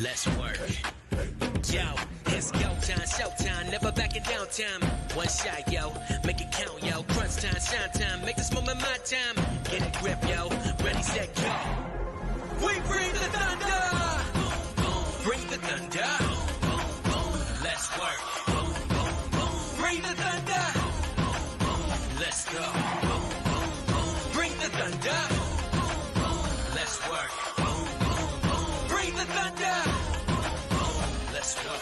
Let's work. Yo, it's go time, showtime, never backing down time. One shot, yo, make it count, yo. Crunch time, shine time, make this moment my time. Get a grip, yo, ready, set, go. We bring the thunder! Bring the thunder! Let's work. Bring the thunder! Let's go. Bring the thunder! Let's work. Bring the thunder! Let's work.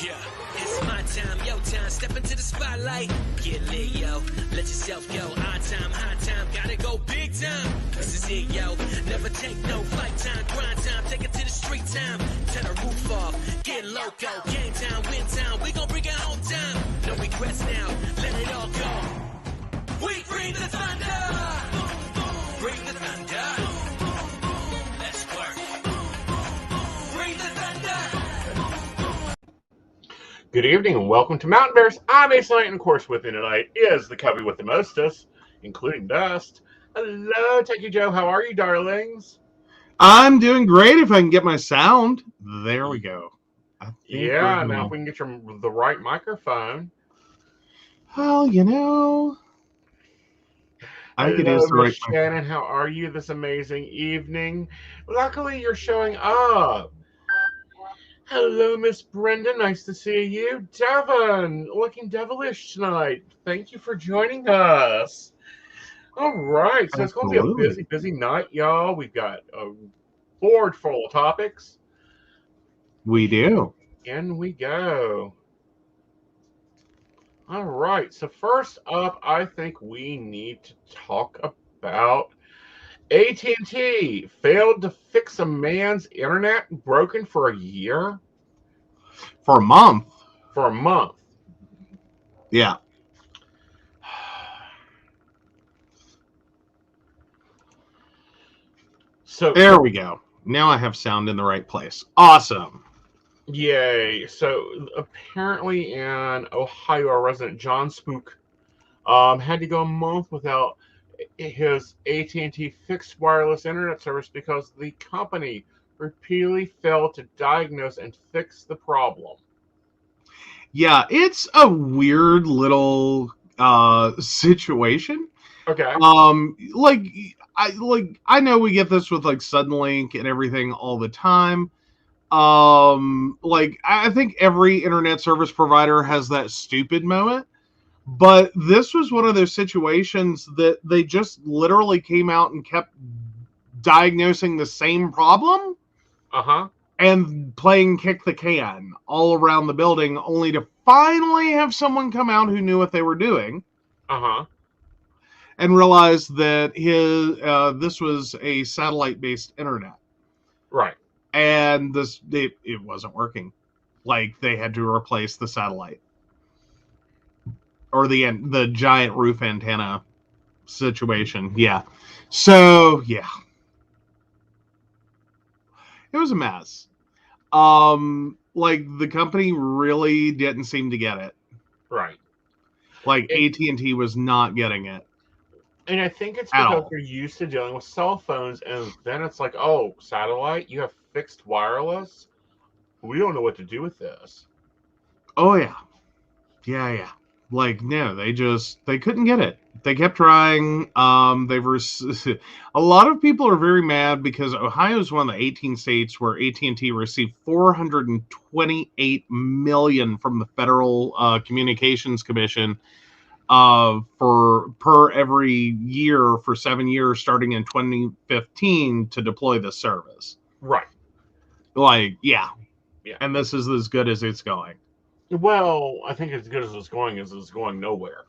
Yeah, it's my time, yo time, step into the spotlight. Get lit, yo, let yourself go. Our time, high time, gotta go big time. This is it, yo, never take no fight time. Grind time, take it to the street time. Turn the roof off, get loco. Game time, win time, we gon' bring it home time. No regrets now, let it all go. We bring the thunder! Bring the thunder! Let's work. Bring the thunder! Good evening and welcome to Mountain Bears. I'm Aeson Knight, and of course with me tonight is the cubby with the mostest, including dust. Hello, Techy Joe. How are you, darlings? I'm doing great if I can get my sound. There we go. Yeah, now if we can get the right microphone. Well, you know, I could use the Hello, right Miss Shannon. How are you this amazing evening? Luckily, you're showing up. Hello, Miss Brenda. Nice to see you. Devon, looking devilish tonight. Thank you for joining us. All right, so it's going to be a busy, busy night, y'all. We've got a board full of topics. We do. In we go. All right, so first up, I think we need to talk about AT&T failed to fix a man's internet broken for a year? For a month. For a month. Yeah. So there we go. Now I have sound in the right place. Awesome. Yay. So apparently in Ohio, our resident John Spook had to go a month without his AT&T fixed wireless internet service because the company repeatedly failed to diagnose and fix the problem. Yeah, it's a weird little situation. Okay. I know we get this with like Suddenlink and everything all the time. I think every internet service provider has that stupid moment. But this was one of those situations that they just literally came out and kept diagnosing the same problem. And playing kick the can all around the building, only to finally have someone come out who knew what they were doing. And realize that this was a satellite-based internet. Right. And it wasn't working. Like, they had to replace the satellite. Or the giant roof antenna situation. Yeah. So, yeah. It was a mess. The company really didn't seem to get it. Right. AT&T was not getting it. And I think it's because they're used to dealing with cell phones, and then it's like, oh, satellite, you have fixed wireless? We don't know what to do with this. Oh, yeah. Yeah. No, they couldn't get it. They kept trying. A lot of people are very mad because Ohio is one of the 18 states where AT&T received $428 million from the Federal Communications Commission per every year for 7 years, starting in 2015, to deploy the service. Right. Yeah. And this is as good as it's going. Well, I think as good as it's going nowhere.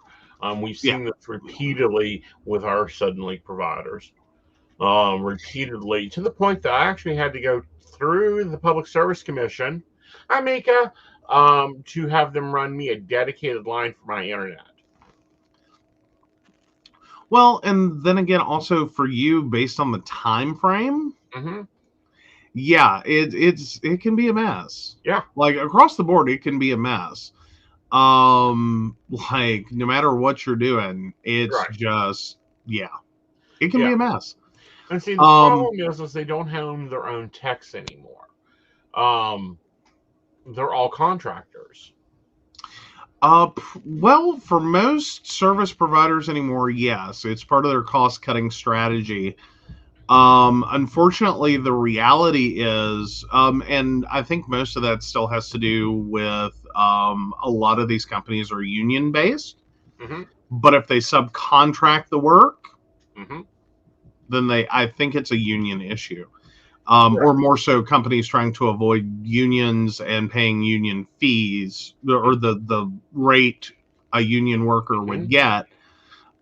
We've seen this repeatedly with our Suddenlink providers. Repeatedly, to the point that I actually had to go through the Public Service Commission, Mika, to have them run me a dedicated line for my internet. Well, and then again, also for you, based on the time frame, yeah, it can be a mess. Yeah, across the board, it can be a mess. No matter what you're doing, it's just it can be a mess. And see, the problem is they don't have their own techs anymore. They're all contractors. Well, for most service providers anymore, yes, it's part of their cost-cutting strategy. Unfortunately, the reality is, and I think most of that still has to do with a lot of these companies are union-based. Mm-hmm. But if they subcontract the work, Mm-hmm. then I think it's a union issue. Right. Or more so companies trying to avoid unions and paying union fees or the rate a union worker would get.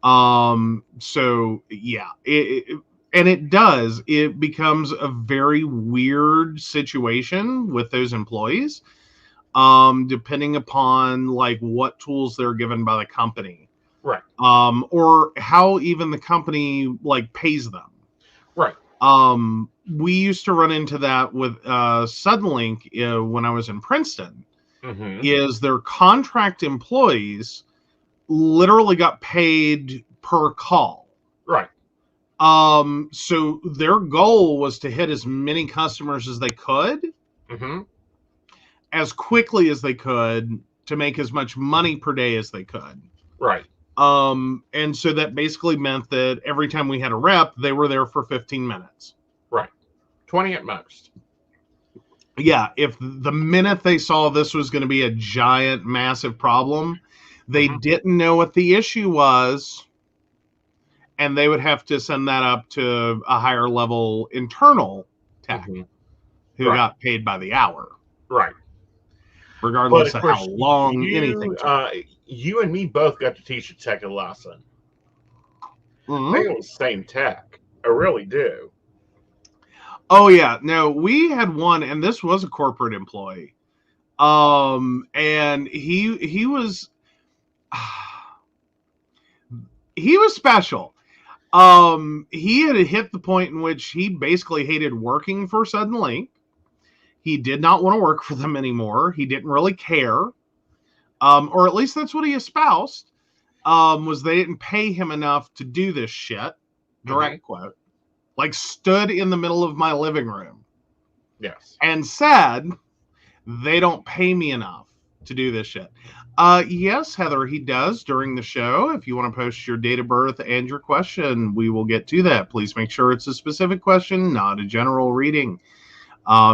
So yeah, it becomes a very weird situation with those employees, depending upon like what tools they're given by the company. Right. Or how even the company like pays them. Right. We used to run into that with Suddenlink when I was in Princeton. Mm-hmm. Is their contract employees literally got paid per call. Right. So their goal was to hit as many customers as they could, mm-hmm. as quickly as they could, to make as much money per day as they could. Right. And so that basically meant that every time we had a rep, they were there for 15 minutes. Right. 20 at most. Yeah, if the minute they saw this was going to be a giant, massive problem, they didn't know what the issue was, and they would have to send that up to a higher level internal tech who got paid by the hour. Right. Regardless of how long anything took. You and me both got to teach a tech a lesson. I think it was the same tech. I really do. Oh yeah, no, we had one, and this was a corporate employee. And he was special. He had hit the point in which he basically hated working for Suddenlink. He did not want to work for them anymore. He didn't really care. Or at least that's what he espoused, was they didn't pay him enough to do this shit. Direct quote. Like, stood in the middle of my living room. Yes. And said, they don't pay me enough to do this shit. Yes, Heather, he does during the show. If you want to post your date of birth and your question, we will get to that. Please make sure it's a specific question, not a general reading.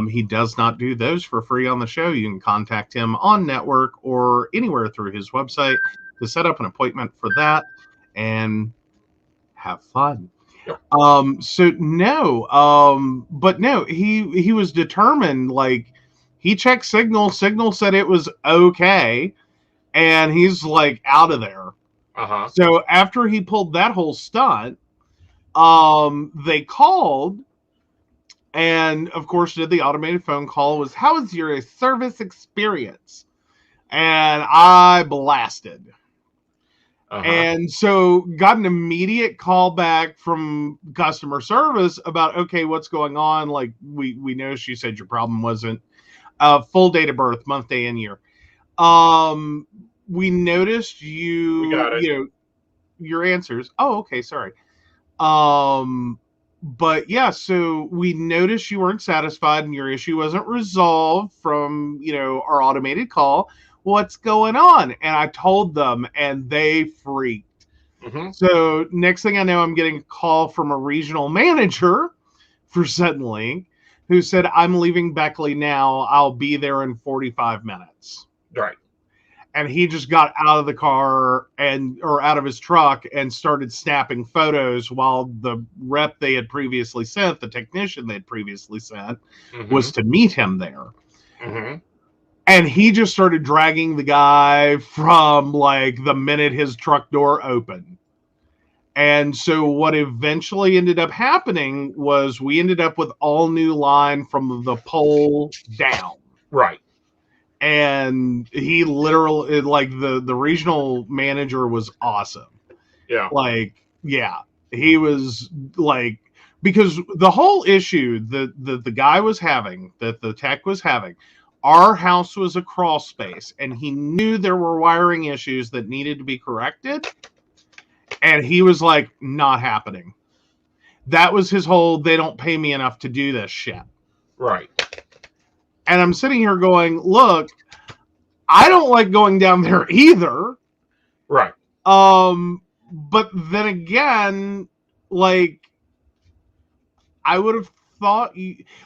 He does not do those for free on the show. You can contact him on network or anywhere through his website to set up an appointment for that and have fun. Yep. But no, he was determined. Like, he checked Signal. Signal said it was okay, and he's like out of there. So after he pulled that whole stunt, they called. And, of course, did the automated phone call. Was, how was your service experience? And I blasted. And so got an immediate call back from customer service about, okay, what's going on? Like, we noticed you said your problem wasn't full date of birth, month, day, and year. We noticed your answers. Oh, okay, sorry. But yeah, so we noticed you weren't satisfied and your issue wasn't resolved from, our automated call. What's going on? And I told them, and they freaked. So next thing I know, I'm getting a call from a regional manager for Suddenlink who said, I'm leaving Beckley now. I'll be there in 45 minutes. Right. And he just got out of the car or out of his truck and started snapping photos while the rep they had previously sent, the technician they had previously sent, was to meet him there. And he just started dragging the guy from like the minute his truck door opened. And so what eventually ended up happening was we ended up with all new line from the pole down. Right. And he literally, like, the regional manager was awesome. Yeah. Like, yeah, he was like, because the whole issue that the guy was having, that the tech was having, our house was a crawl space, and he knew there were wiring issues that needed to be corrected. And he was like, not happening. That was his whole, they don't pay me enough to do this shit. Right. And I'm sitting here going, look, I don't like going down there either. Right. But then again, like, I would have thought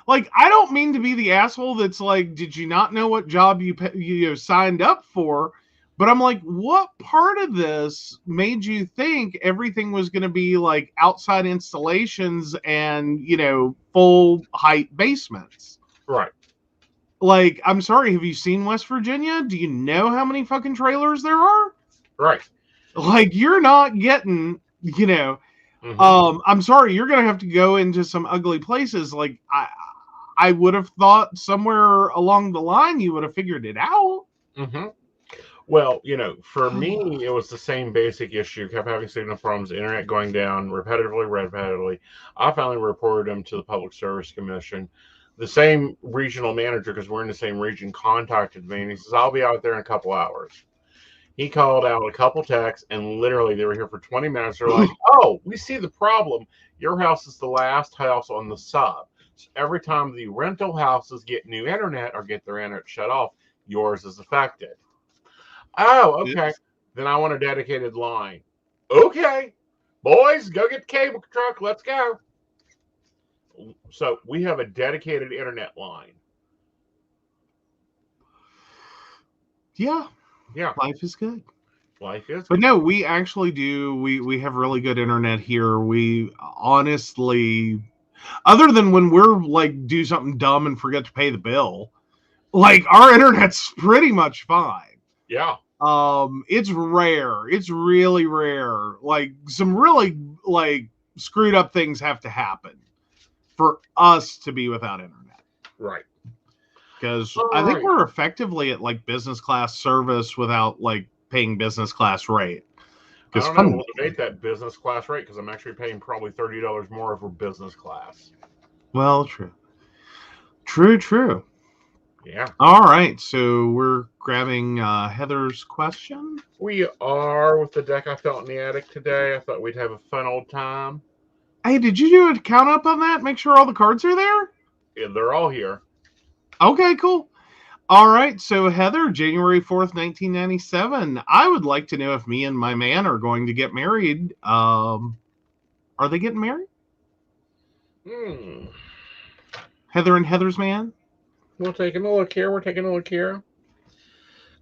like, I don't mean to be the asshole that's like, did you not know what job you signed up for? But I'm like, what part of this made you think everything was going to be like outside installations and, full height basements? Right. Like, I'm sorry, have you seen West Virginia? Do you know how many fucking trailers there are? Right. Like, you're not getting, I'm sorry, you're going to have to go into some ugly places. Like, I would have thought somewhere along the line you would have figured it out. Mm-hmm. Well, for me, it was the same basic issue. Kept having signal problems, internet going down repetitively. I finally reported them to the Public Service Commission. The same regional manager, because we're in the same region, contacted me, and he says, I'll be out there in a couple hours. He called out a couple texts, and literally they were here for 20 minutes. They're like, oh, we see the problem. Your house is the last house on the sub. So every time the rental houses get new internet or get their internet shut off, yours is affected. Oh, okay. Then I want a dedicated line. Okay. Boys, go get the cable truck. Let's go. So we have a dedicated internet line. Yeah. Yeah. Life is good. Life is good. But no, we actually do. We have really good internet here. We honestly, other than when we're like do something dumb and forget to pay the bill, like our internet's pretty much fine. Yeah. It's rare. It's really rare. Like some really like screwed up things have to happen for us to be without internet. Right. Because I think we're effectively at like business class service without like paying business class rate. I don't know. We'll debate that business class rate because I'm actually paying probably $30 more for business class. Well, true. True. Yeah. All right. So we're grabbing Heather's question. We are with the deck I felt in the attic today. I thought we'd have a fun old time. Hey, did you do a count up on that? Make sure all the cards are there? Yeah, they're all here. Okay, cool. All right. So, Heather, January 4th, 1997. I would like to know if me and my man are going to get married. Are they getting married? Heather and Heather's man? We're taking a look here. Of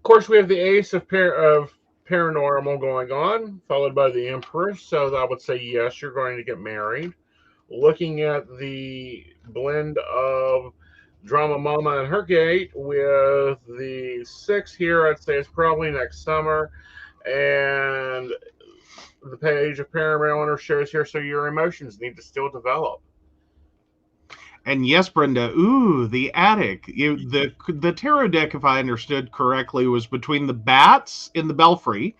course, we have the Ace of Paranormal going on, followed by the Empress. So I would say, yes, you're going to get married. Looking at the blend of Drama Mama and her gate with the 6 here, I'd say it's probably next summer. And the Page of Paranormal shows here, so your emotions need to still develop. And yes, Brenda, the attic. The tarot deck, if I understood correctly, was between the bats in the belfry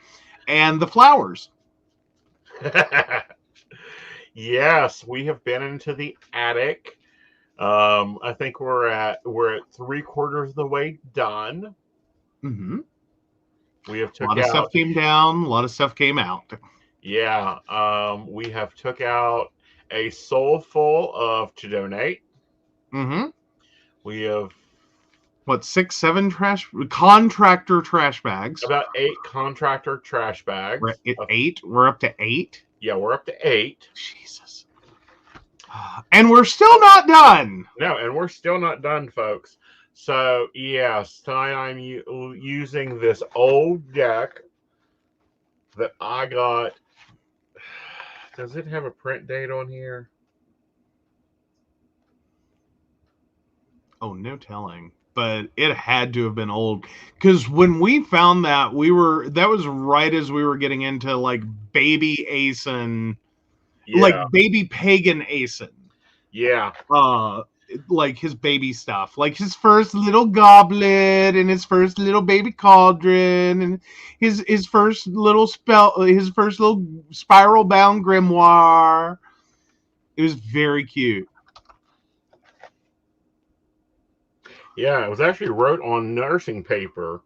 and the flowers. Yes, we have been into the attic. I think we're at 3/4 of the way done. Mm-hmm. We have a lot of stuff came down, a lot of stuff came out. Yeah, we have took out a soul full of to donate. Mm-hmm. We have 6, 7 contractor trash bags? About 8 contractor trash bags. We're at 8. We're up to 8. Yeah, we're up to 8. Jesus. And we're still not done. No, and we're still not done, folks. So, yes, tonight I'm using this old deck that I got. Does it have a print date on here? Oh, no telling. But it had to have been old. Because when we found that, that was right as we were getting into like baby Aeson, like baby pagan Aeson. Yeah. Like his baby stuff, like his first little goblet and his first little baby cauldron and his first little spiral bound grimoire. It was very cute. Yeah, it was actually wrote on nursing paper.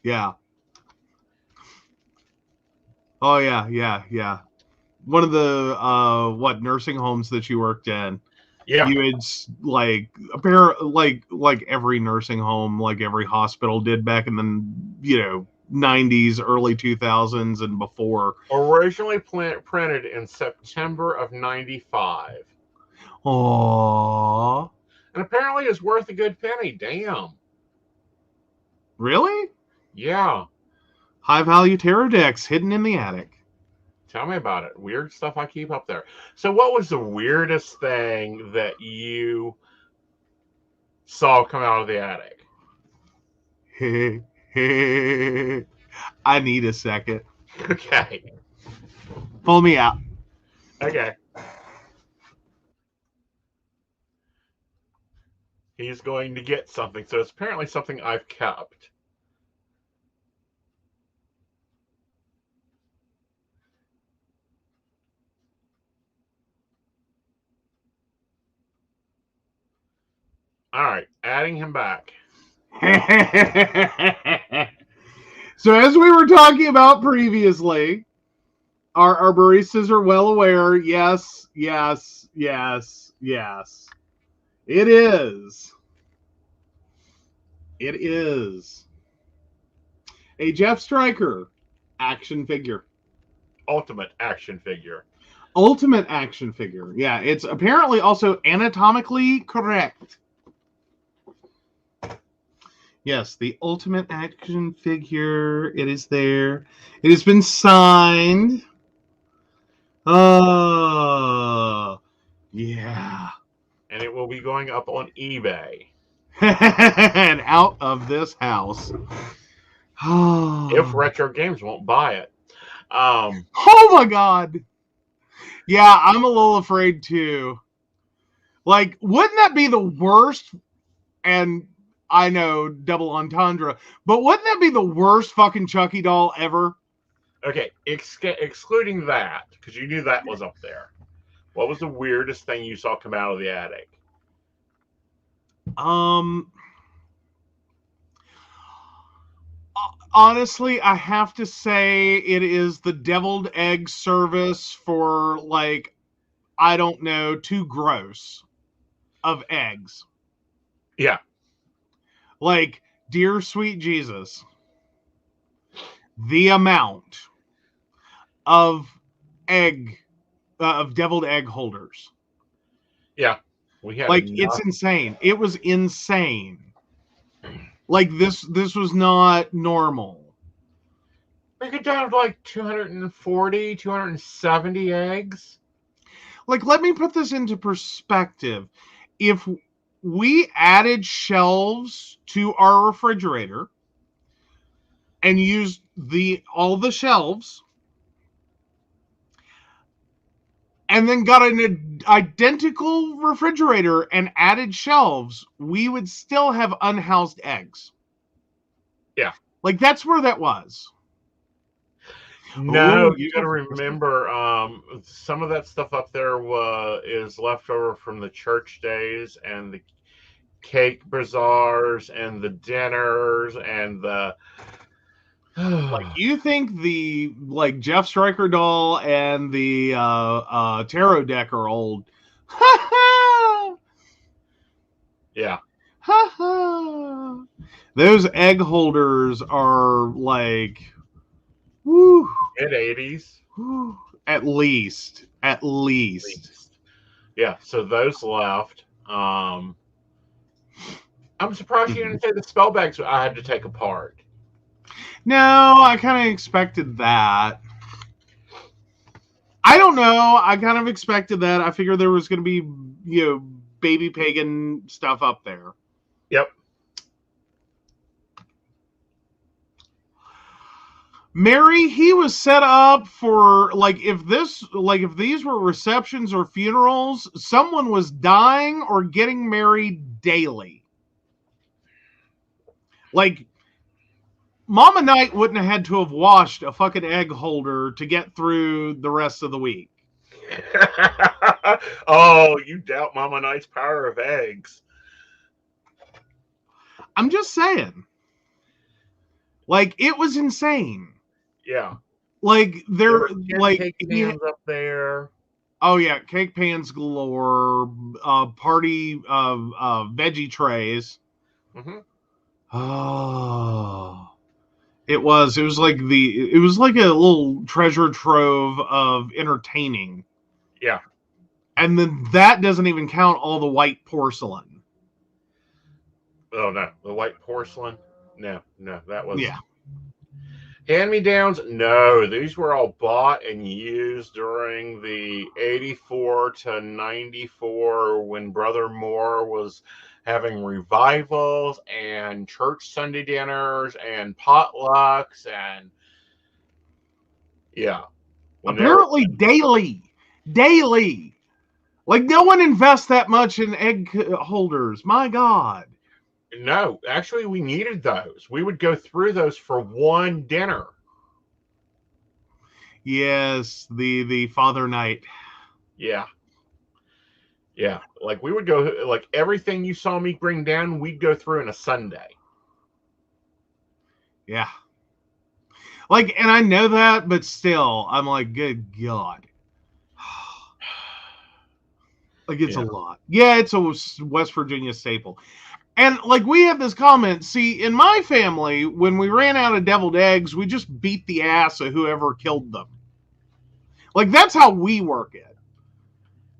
Yeah. Oh yeah. one of the nursing homes that you worked in. Yeah. You had like every nursing home, like every hospital did back in the 90s, early 2000s, and before. Originally printed in September of 95. Aww. And apparently it's worth a good penny. Damn. Really? Yeah. High value tarot decks hidden in the attic. Tell me about it. Weird stuff I keep up there. So what was the weirdest thing that you saw come out of the attic? I need a second. Okay. Pull me out. Okay. He's going to get something. So it's apparently something I've kept. All right. Adding him back. So as we were talking about previously, our baristas are well aware. Yes, yes, yes, yes. It is. It is a Jeff Stryker action figure. Ultimate action figure. Ultimate action figure. Yeah, it's apparently also anatomically correct. Yes, the ultimate action figure. It is there. It has been signed. Oh, yeah. And it will be going up on eBay. And out of this house. If Retro Games won't buy it. Oh my God. Yeah, I'm a little afraid too. Like, wouldn't that be the worst? And I know, double entendre, but wouldn't that be the worst fucking Chucky doll ever? Okay, excluding that, because you knew that was up there. What was the weirdest thing you saw come out of the attic? Honestly, I have to say it is the deviled egg service for, like, I don't know, too gross of eggs. Yeah. Like, dear sweet Jesus, the amount of deviled egg holders. Yeah. We had Like, enough. it's insane. It was insane. Like, this was not normal. We could have like 240, 270 eggs. Like, let me put this into perspective. If we added shelves to our refrigerator and used all the shelves and then got an identical refrigerator and added shelves, we would still have unhoused eggs. Yeah. Like, that's where that was. No, Ooh, you got to remember, some of that stuff up there is leftover from the church days and the cake bazaars and the dinners and the. Like, you think the Jeff Stryker doll and the tarot deck are old? Yeah. Those egg holders are like, woo, Mid-80s. At least. Yeah, so those left. I'm surprised you didn't say the spell bags I had to take apart. No, I kind of expected that. I don't know. I kind of expected that. I figured there was going to be, baby pagan stuff up there. Yep. Mary, he was set up for, if these were receptions or funerals, someone was dying or getting married daily. Like, Mama Knight wouldn't have had to have washed a fucking egg holder to get through the rest of the week. Oh, you doubt Mama Knight's power of eggs. I'm just saying. Like, it was insane. Yeah. Like There they're were 10 like cake pans up there. oh yeah, cake pans galore, party veggie trays. Hmm. Oh, it was like it was like a little treasure trove of entertaining. Yeah. And then that doesn't even count all the white porcelain. Oh no, the white porcelain. No, that was Yeah. hand-me-downs. No, these were all bought and used during the 84 to 94 when Brother Moore was having revivals and church Sunday dinners and potlucks and yeah. Apparently daily. Like no one invests that much in egg holders. My God. No, actually, we needed those. We would go through those for one dinner. Yes, the Father Knight. Yeah. Yeah. Like we would go, like everything you saw me bring down, we'd go through in a Sunday. Yeah. Like, and I know that, but still, I'm like, good God. Like, it's a lot. Yeah, it's a West Virginia staple. And, like, we have this comment. See, in my family, when we ran out of deviled eggs, we just beat the ass of whoever killed them. Like, that's how we work it.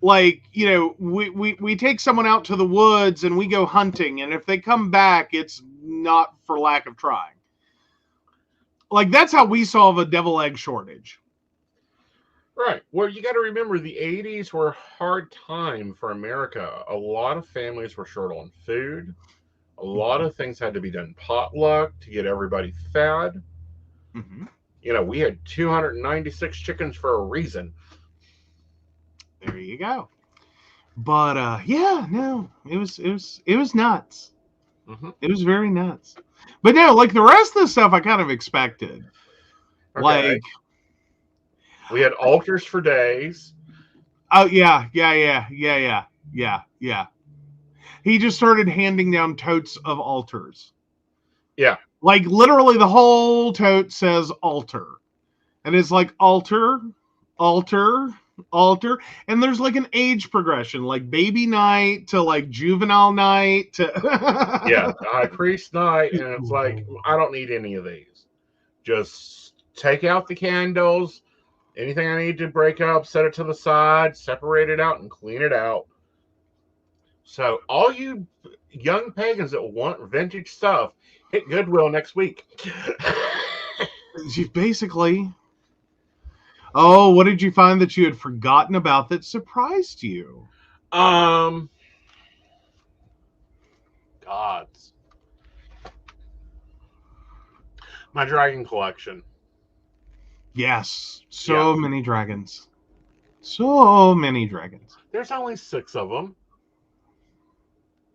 Like, you know, we take someone out to the woods and we go hunting. And if they come back, it's not for lack of trying. Like, that's how we solve a devil egg shortage. Right. Well, you got to remember the 80s were a hard time for America. A lot of families were short on food. A lot of things had to be done potluck to get everybody fed. Mm-hmm. You know, we had 296 chickens for a reason. There you go. But yeah, no, it was nuts. Mm-hmm. It was very nuts. But no, like the rest of the stuff, I kind of expected. Okay. Like we had altars for days. Oh yeah. He just started handing down totes of altars. Yeah. Like literally the whole tote says altar. And it's like altar, and there's like an age progression, like baby knight to like juvenile knight to yeah, high priest knight, and it's like I don't need any of these. Just take out the candles. Anything I need to break up, set it to the side, separate it out, and clean it out. So all you young pagans that want vintage stuff, hit Goodwill next week. Basically. Oh, what did you find that you had forgotten about that surprised you? Gods. My dragon collection. Yes. So many dragons. So many dragons. There's only 6 of them.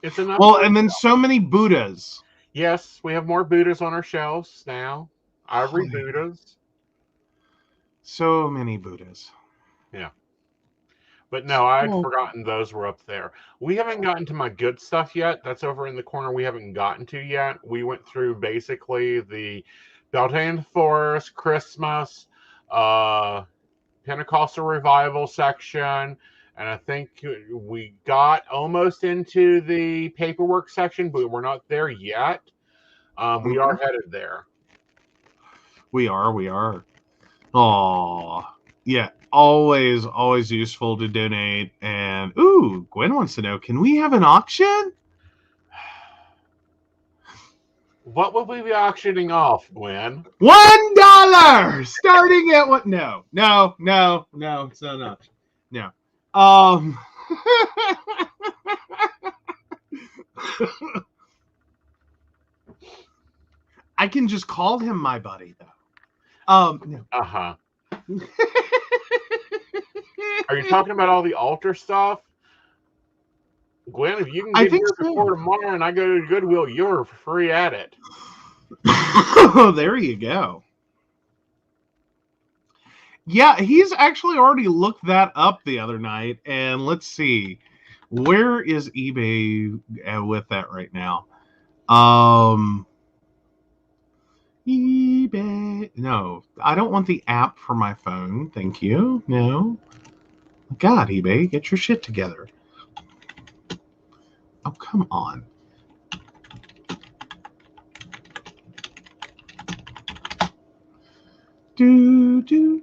It's enough. Well, and then so many Buddhas. Yes, we have more Buddhas on our shelves now. Ivory Buddhas. So many Buddhas. Yeah. But no, I'd forgotten those were up there. We haven't gotten to my good stuff yet. That's over in the corner we haven't gotten to yet. We went through basically the Beltane Forest, Christmas, Pentecostal Revival section, and I think we got almost into the paperwork section, but we're not there yet. We are headed there. We are. Oh, yeah. Always useful to donate. And ooh, Gwen wants to know, can we have an auction? What will we be auctioning off, Gwen? $1 starting at what? No, it's not an auction. No. I can just call him my buddy though. No. Uh-huh. Are you talking about all the altar stuff? Gwen, if you can get here before tomorrow and I go to Goodwill, you're free at it. Oh, there you go. Yeah, he's actually already looked that up the other night. And let's see. Where is eBay with that right now? eBay. No, I don't want the app for my phone. Thank you. No. God, eBay, get your shit together. Oh, come on. Do.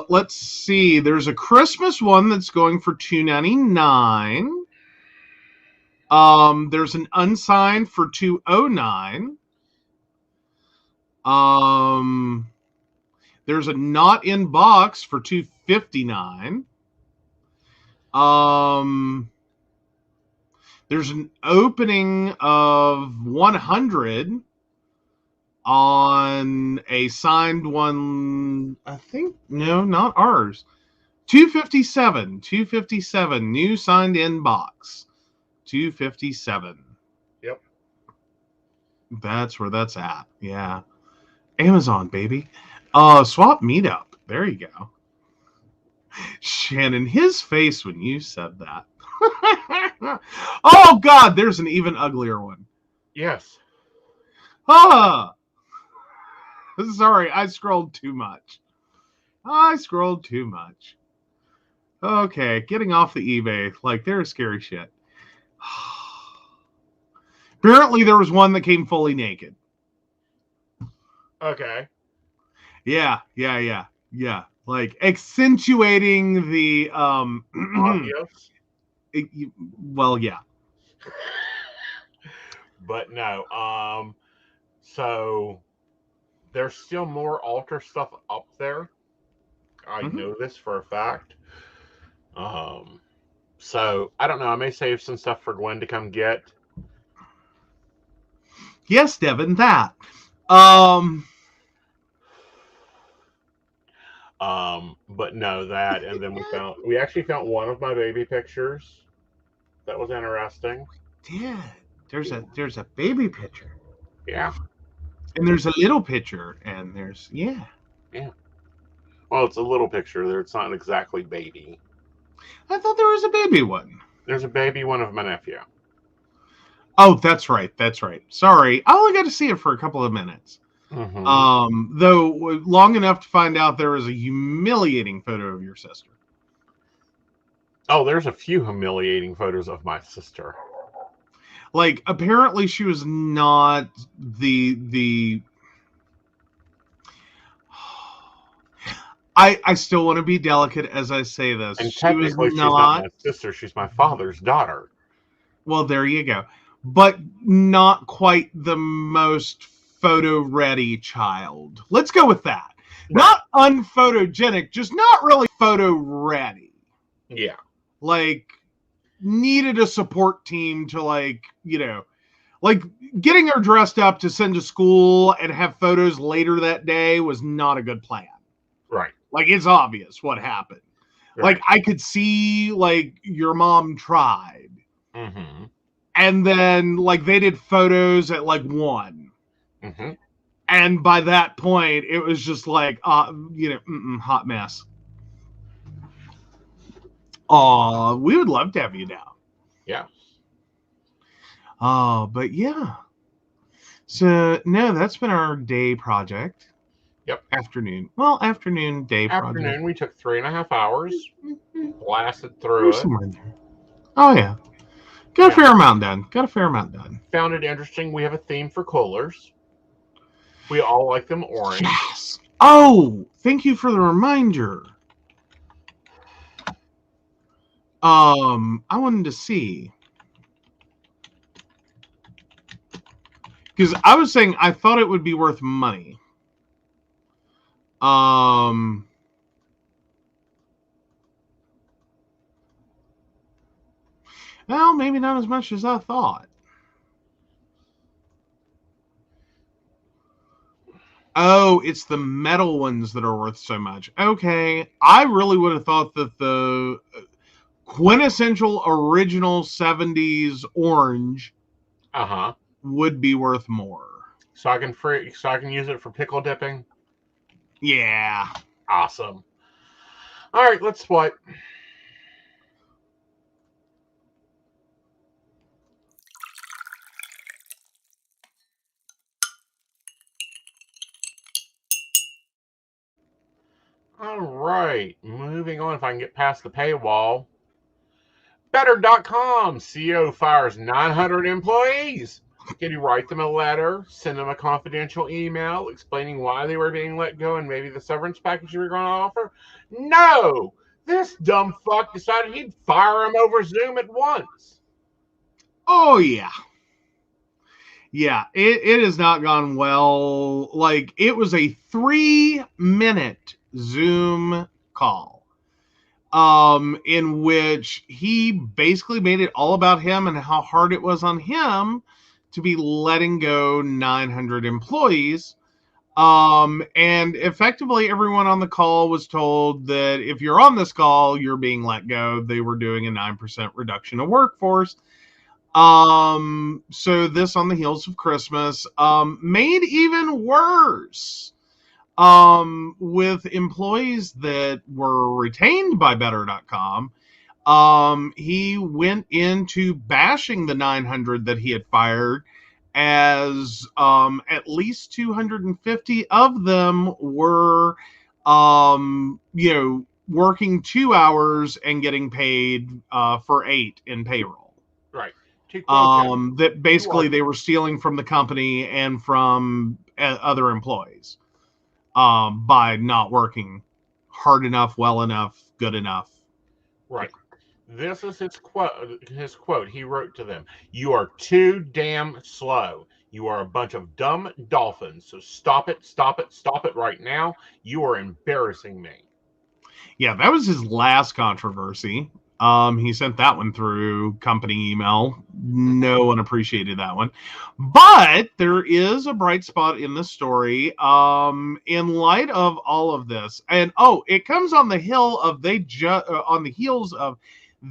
Let's see. There's a Christmas one that's going for $2.99. There's an unsigned for $2.09. There's a not in box for $2.59. There's an opening of 100 on a signed one. I think no, not ours. 257, new signed in box. 257. Yep. That's where that's at. Yeah. Amazon, baby. Swap meetup. There you go. Shannon, his face when you said that. Oh God, there's an even uglier one. Yes. Sorry, I scrolled too much. Okay, getting off the eBay. Like, there's scary shit. Apparently, there was one that came fully naked. Okay. Yeah. Like, accentuating the, Obvious. well, yeah. But no, so there's still more altar stuff up there. I know this for a fact. So I don't know. I may save some stuff for Gwen to come get. Yes, Devin, that. But no, that, and then we actually found one of my baby pictures. That was interesting. Yeah, there's a baby picture. Yeah. And there's a little picture, and there's Yeah. Well, it's a little picture there. It's not exactly baby. I thought there was a baby one. There's a baby one of my nephew. Oh, that's right. Sorry, I only got to see it for a couple of minutes. Though long enough to find out there was a humiliating photo of your sister. Oh, there's a few humiliating photos of my sister. Like, apparently she was not the I still want to be delicate as I say this. And technically, she's not my sister. She's my father's daughter. Well, there you go. But not quite the most photo-ready child. Let's go with that. Right. Not unphotogenic, just not really photo-ready. Yeah. Like, needed a support team to, like, you know, like, getting her dressed up to send to school and have photos later that day was not a good plan. Right. Like, it's obvious what happened. Right. Like, I could see, like, your mom tried. Mm-hmm. And then, like, they did photos at, like, 1. Mm-hmm. And by that point, it was just like, hot mess. Oh, we would love to have you down. Yeah. Oh, but yeah. So, no, that's been our day project. Yep. Afternoon. Well, afternoon, day project. Afternoon, we took 3.5 hours. Blasted through it. There. Oh, yeah. Got a fair amount done. Found it interesting. We have a theme for coolers. We all like them orange. Yes. Oh, thank you for the reminder. I wanted to see. Because I was saying I thought it would be worth money. Well, maybe not as much as I thought. Oh, it's the metal ones that are worth so much. Okay, I really would have thought that the quintessential original 70s orange would be worth more. So I can use it for pickle dipping? Yeah. Awesome. All right, let's swipe. All right, moving on. If I can get past the paywall. Better.com CEO fires 900 employees. Can you write them a letter, send them a confidential email explaining why they were being let go and maybe the severance package you were going to offer? No! This dumb fuck decided he'd fire him over Zoom at once. Oh, yeah. Yeah, it has not gone well. Like, it was a 3-minute Zoom call, in which he basically made it all about him and how hard it was on him to be letting go 900 employees. And effectively everyone on the call was told that if you're on this call, you're being let go. They were doing a 9% reduction of workforce. So this on the heels of Christmas, made even worse, with employees that were retained by Better.com. He went into bashing the 900 that he had fired, as at least 250 of them were, working 2 hours and getting paid for 8 in payroll. Right. To quote him, that basically they were stealing from the company and from other employees, by not working hard enough, well enough, good enough. Right. This is his quote. His quote. He wrote to them: "You are too damn slow. You are a bunch of dumb dolphins. So stop it, stop it, stop it right now. You are embarrassing me." Yeah, that was his last controversy. He sent that one through company email. No one appreciated that one. But there is a bright spot in the story, in light of all of this. And it comes on the hill of on the heels of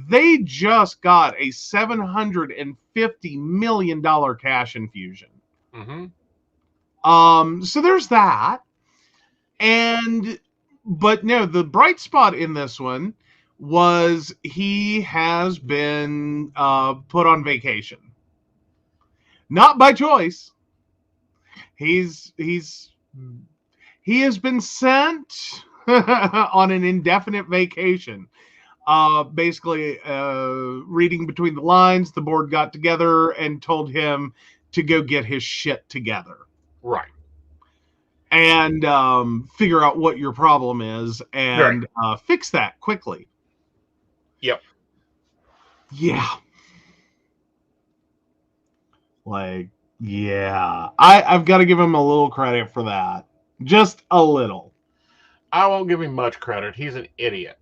they just got a $750 million cash infusion. Mm-hmm. So there's that. But no, the bright spot in this one was he has been put on vacation. Not by choice. He has been sent on an indefinite vacation. Basically, reading between the lines, the board got together and told him to go get his shit together. Right. And figure out what your problem is and fix that quickly. Yep. Yeah. Like, yeah. I've got to give him a little credit for that. Just a little. I won't give him much credit. He's an idiot.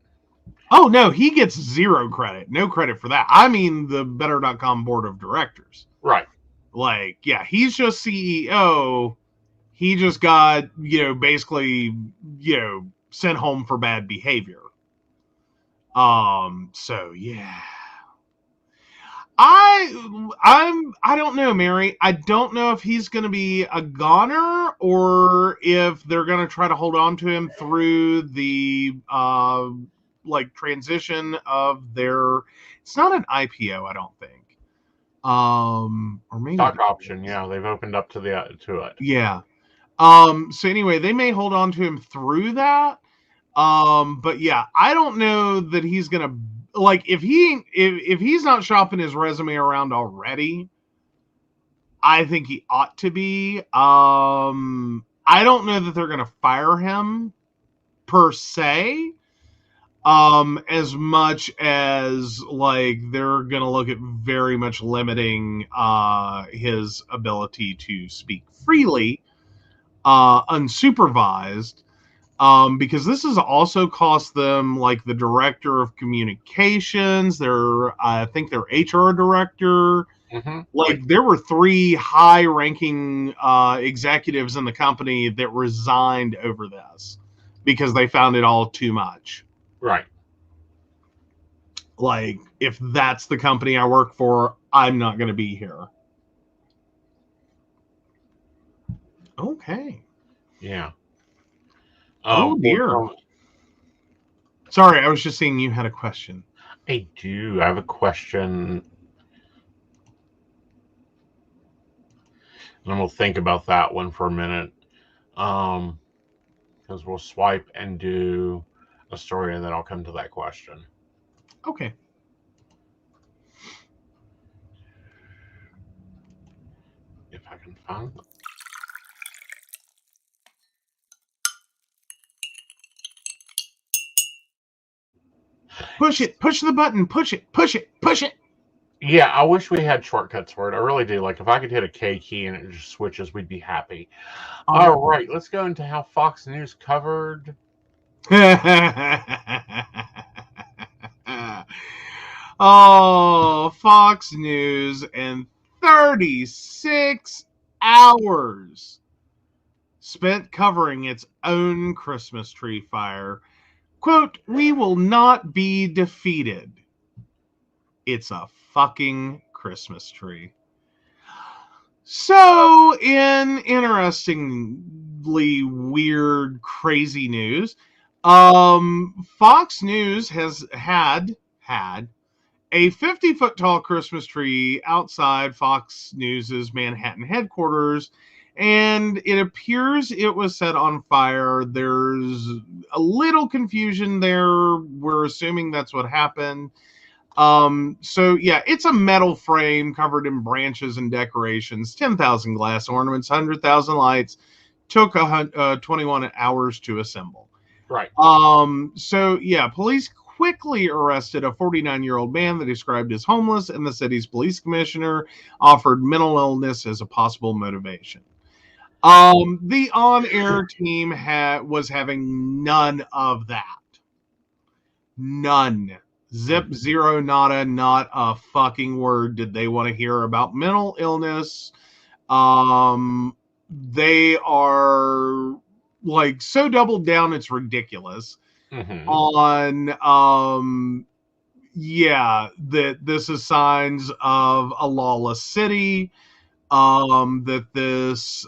Oh, no, he gets zero credit. No credit for that. I mean the Better.com board of directors. Right. Like, yeah, he's just CEO. He just got, basically, sent home for bad behavior. So yeah. I don't know, Mary. I don't know if he's going to be a goner or if they're going to try to hold on to him through the transition of their. It's not an IPO, I don't think. Or maybe stock option. Yeah, they've opened up to it. Yeah. So anyway, they may hold on to him through that. But yeah, I don't know that he's gonna if he's not shopping his resume around already. I think he ought to be. I don't know that they're gonna fire him per se. As much as they're gonna look at very much limiting his ability to speak freely, unsupervised. Because this has also cost them the director of communications, I think their HR director. Mm-hmm. There were 3 high-ranking executives in the company that resigned over this because they found it all too much. Right. If that's the company I work for, I'm not going to be here. Okay. Yeah. Oh, dear. Sorry, I was just seeing you had a question. I do. I have a question. And I'm going to think about that one for a minute. Because because we'll swipe and do a story, and then I'll come to that question. Okay. If I can find them. Push it. Push the button. Push it. Push it. Push it. Yeah, I wish we had shortcuts for it. I really do. Like, if I could hit a K key and it just switches, we'd be happy. All right, let's go into how Fox News covered. Oh, Fox News in 36 hours spent covering its own Christmas tree fire. Quote, "We will not be defeated. It's a fucking Christmas tree." So, in interestingly weird, crazy news, Fox News has had a 50-foot tall Christmas tree outside Fox News's Manhattan headquarters, and it appears it was set on fire. There's a little confusion there. We're assuming that's what happened. So yeah, it's a metal frame covered in branches and decorations, 10,000 glass ornaments, 100,000 lights, took 21 hours to assemble. Right. So yeah, police quickly arrested a 49-year-old man that described as homeless, and the city's police commissioner offered mental illness as a possible motivation. The on-air team was having none of that. None. Zip, zero, nada, not a fucking word did they want to hear about mental illness. They are like so doubled down, it's ridiculous. On that this is signs of a lawless city, that this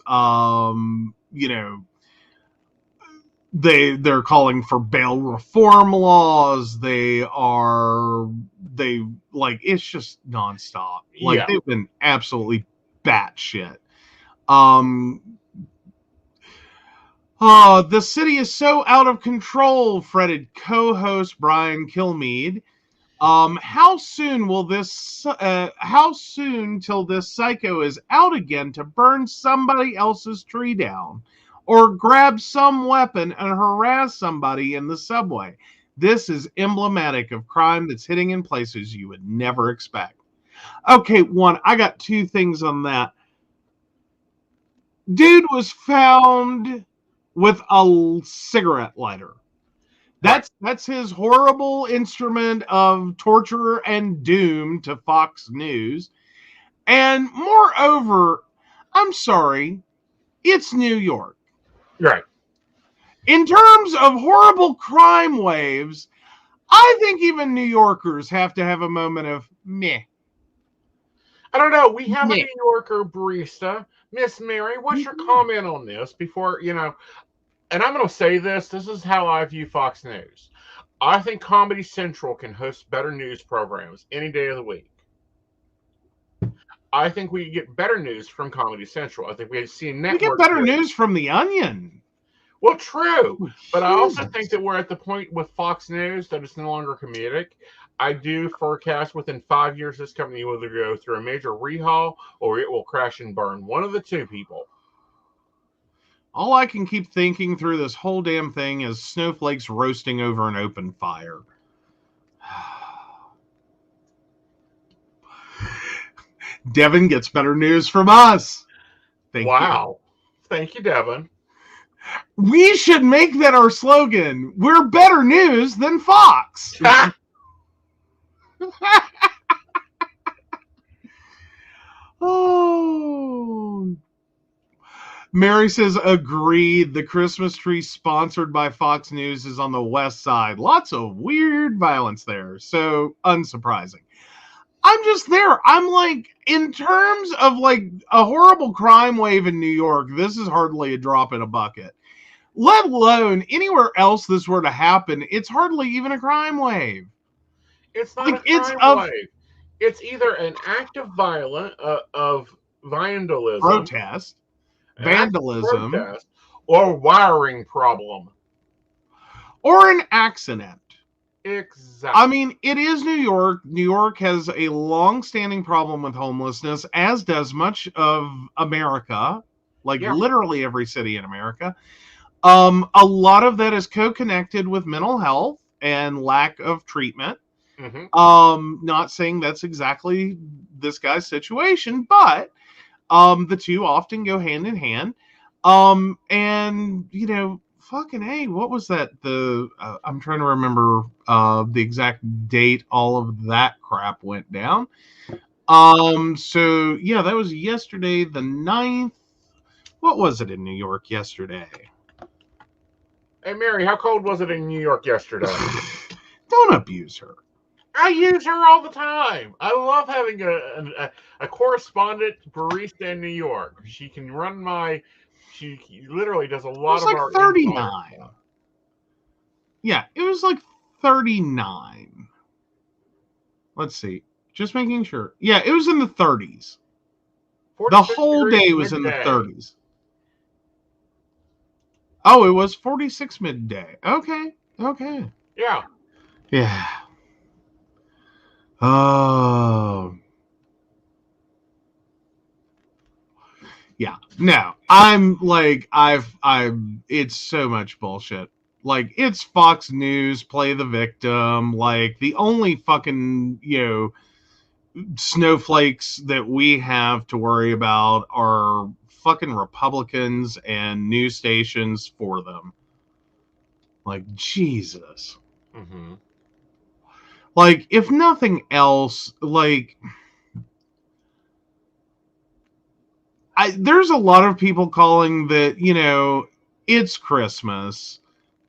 they're calling for bail reform laws. They it's just nonstop. Like, they've been absolutely batshit. The city is so out of control, fretted co-host Brian Kilmeade. How soon till this psycho is out again to burn somebody else's tree down or grab some weapon and harass somebody in the subway? This is emblematic of crime that's hitting in places you would never expect. Okay, I got two things on that. Dude was found with a cigarette lighter. That's his horrible instrument of torture and doom to Fox News. And moreover, I'm sorry, it's New York. Right. In terms of horrible crime waves, I think even New Yorkers have to have a moment of meh. I don't know. We have a New Yorker barista. Miss Mary, what's your comment on this before, and I'm going to say this is how I view Fox News. I think Comedy Central can host better news programs any day of the week. I think we get better news from Comedy Central. I think we see network. We get better news from The Onion. Well, true. But I also think that we're at the point with Fox News that it's no longer comedic. I do forecast within 5 years this company will either go through a major rehaul or it will crash and burn. One of the two, people. All I can keep thinking through this whole damn thing is snowflakes roasting over an open fire. Devin gets better news from us. Thank you. Thank you, Devin. We should make that our slogan. We're better news than Fox. Oh. Mary says, agreed. The Christmas tree sponsored by Fox News is on the west side. Lots of weird violence there. So unsurprising. I'm just there. I'm like, in terms of like a horrible crime wave in New York, this is hardly a drop in a bucket. Let alone anywhere else this were to happen, it's hardly even a crime wave. It's not like, a crime wave. It's either an act of violence, of vandalism. Protest. Vandalism. Or wiring problem. or an accident. Exactly. I mean, it is New York. New York has a long-standing problem with homelessness, as does much of America, like literally every city in America. A lot of that is co-connected with mental health and lack of treatment. Not saying that's exactly this guy's situation, but the two often go hand in hand. And you know, fucking A, what was that? I'm trying to remember the exact date all of that crap went down. So yeah, that was yesterday, the 9th. What was it in New York yesterday? Hey, Mary, how cold was it in New York yesterday? Don't abuse her. I use her all the time. I love having a correspondent barista in New York. She can run my. She literally does a lot It was of like our 39. Yeah, it was like 39. Let's see. Just making sure. Yeah, it was in the 30s. The whole day was in the 30s. Oh, it was 46 midday. Okay. Yeah. Yeah. Oh. Yeah. No. It's so much bullshit. Like, it's Fox News, play the victim. Like, the only fucking, snowflakes that we have to worry about are fucking Republicans and news stations for them. Like, Jesus. Like, if nothing else, like, there's a lot of people calling that, it's Christmas.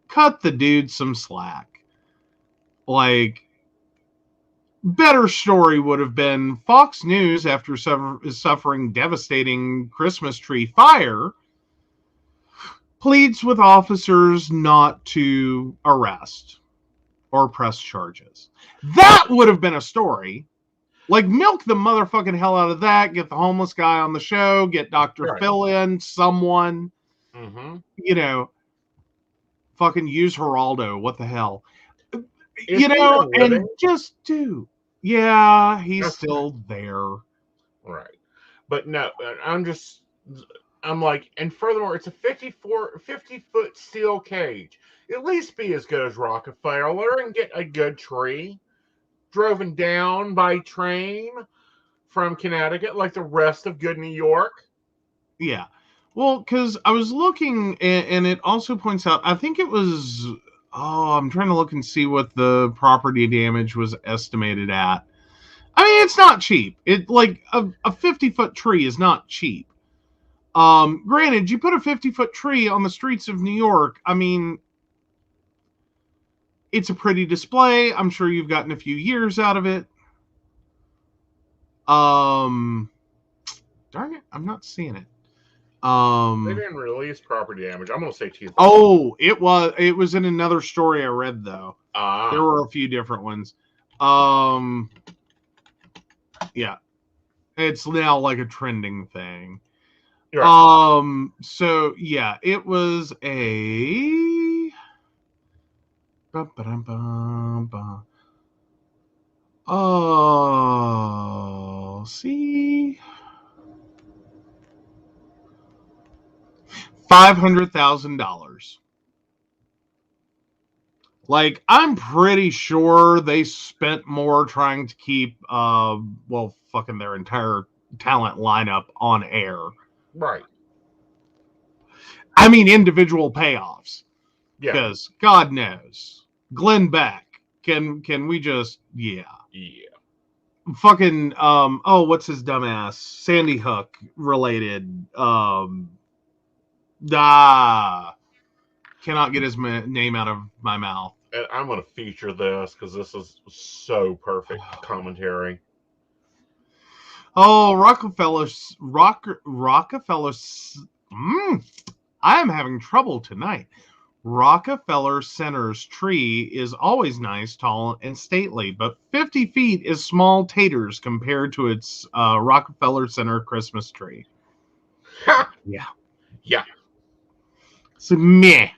Cut the dude some slack. Like, better story would have been Fox News, after suffering devastating Christmas tree fire, pleads with officers not to arrest or press charges. That would have been a story. Like, milk the motherfucking hell out of that. Get the homeless guy on the show. Get Dr. Phil in. Someone. Fucking use Geraldo. What the hell? And just do. Yeah, he's still there. Right. But no, I'm like, and furthermore, it's a 50-foot steel cage. At least be as good as Rockefeller and get a good tree driven down by train from Connecticut like the rest of good New York. Yeah. Well, because I was looking, and it also points out, I think it was, I'm trying to look and see what the property damage was estimated at. I mean, it's not cheap. It, like, a 50-foot tree is not cheap. Granted, you put a 50-foot tree on the streets of New York, I mean, it's a pretty display. I'm sure you've gotten a few years out of it. Darn it, I'm not seeing it. They didn't release property damage. I'm gonna say 2,000. Oh, it was in another story I read, though. There were a few different ones. Yeah, it's now like a trending thing. Right. So yeah, it was a. Oh, see. $500,000. Like, I'm pretty sure they spent more trying to keep, fucking their entire talent lineup on air. Right. I mean, individual payoffs. Yeah. Because God knows, Glenn Beck. Can we just, yeah. Fucking, what's his dumbass? Sandy Hook related, cannot get his name out of my mouth. And I'm going to feature this because this is so perfect commentary. Oh, Rockefeller. I am having trouble tonight. Rockefeller Center's tree is always nice, tall, and stately, but 50 feet is small taters compared to its Rockefeller Center Christmas tree. Yeah. Yeah. So, meh.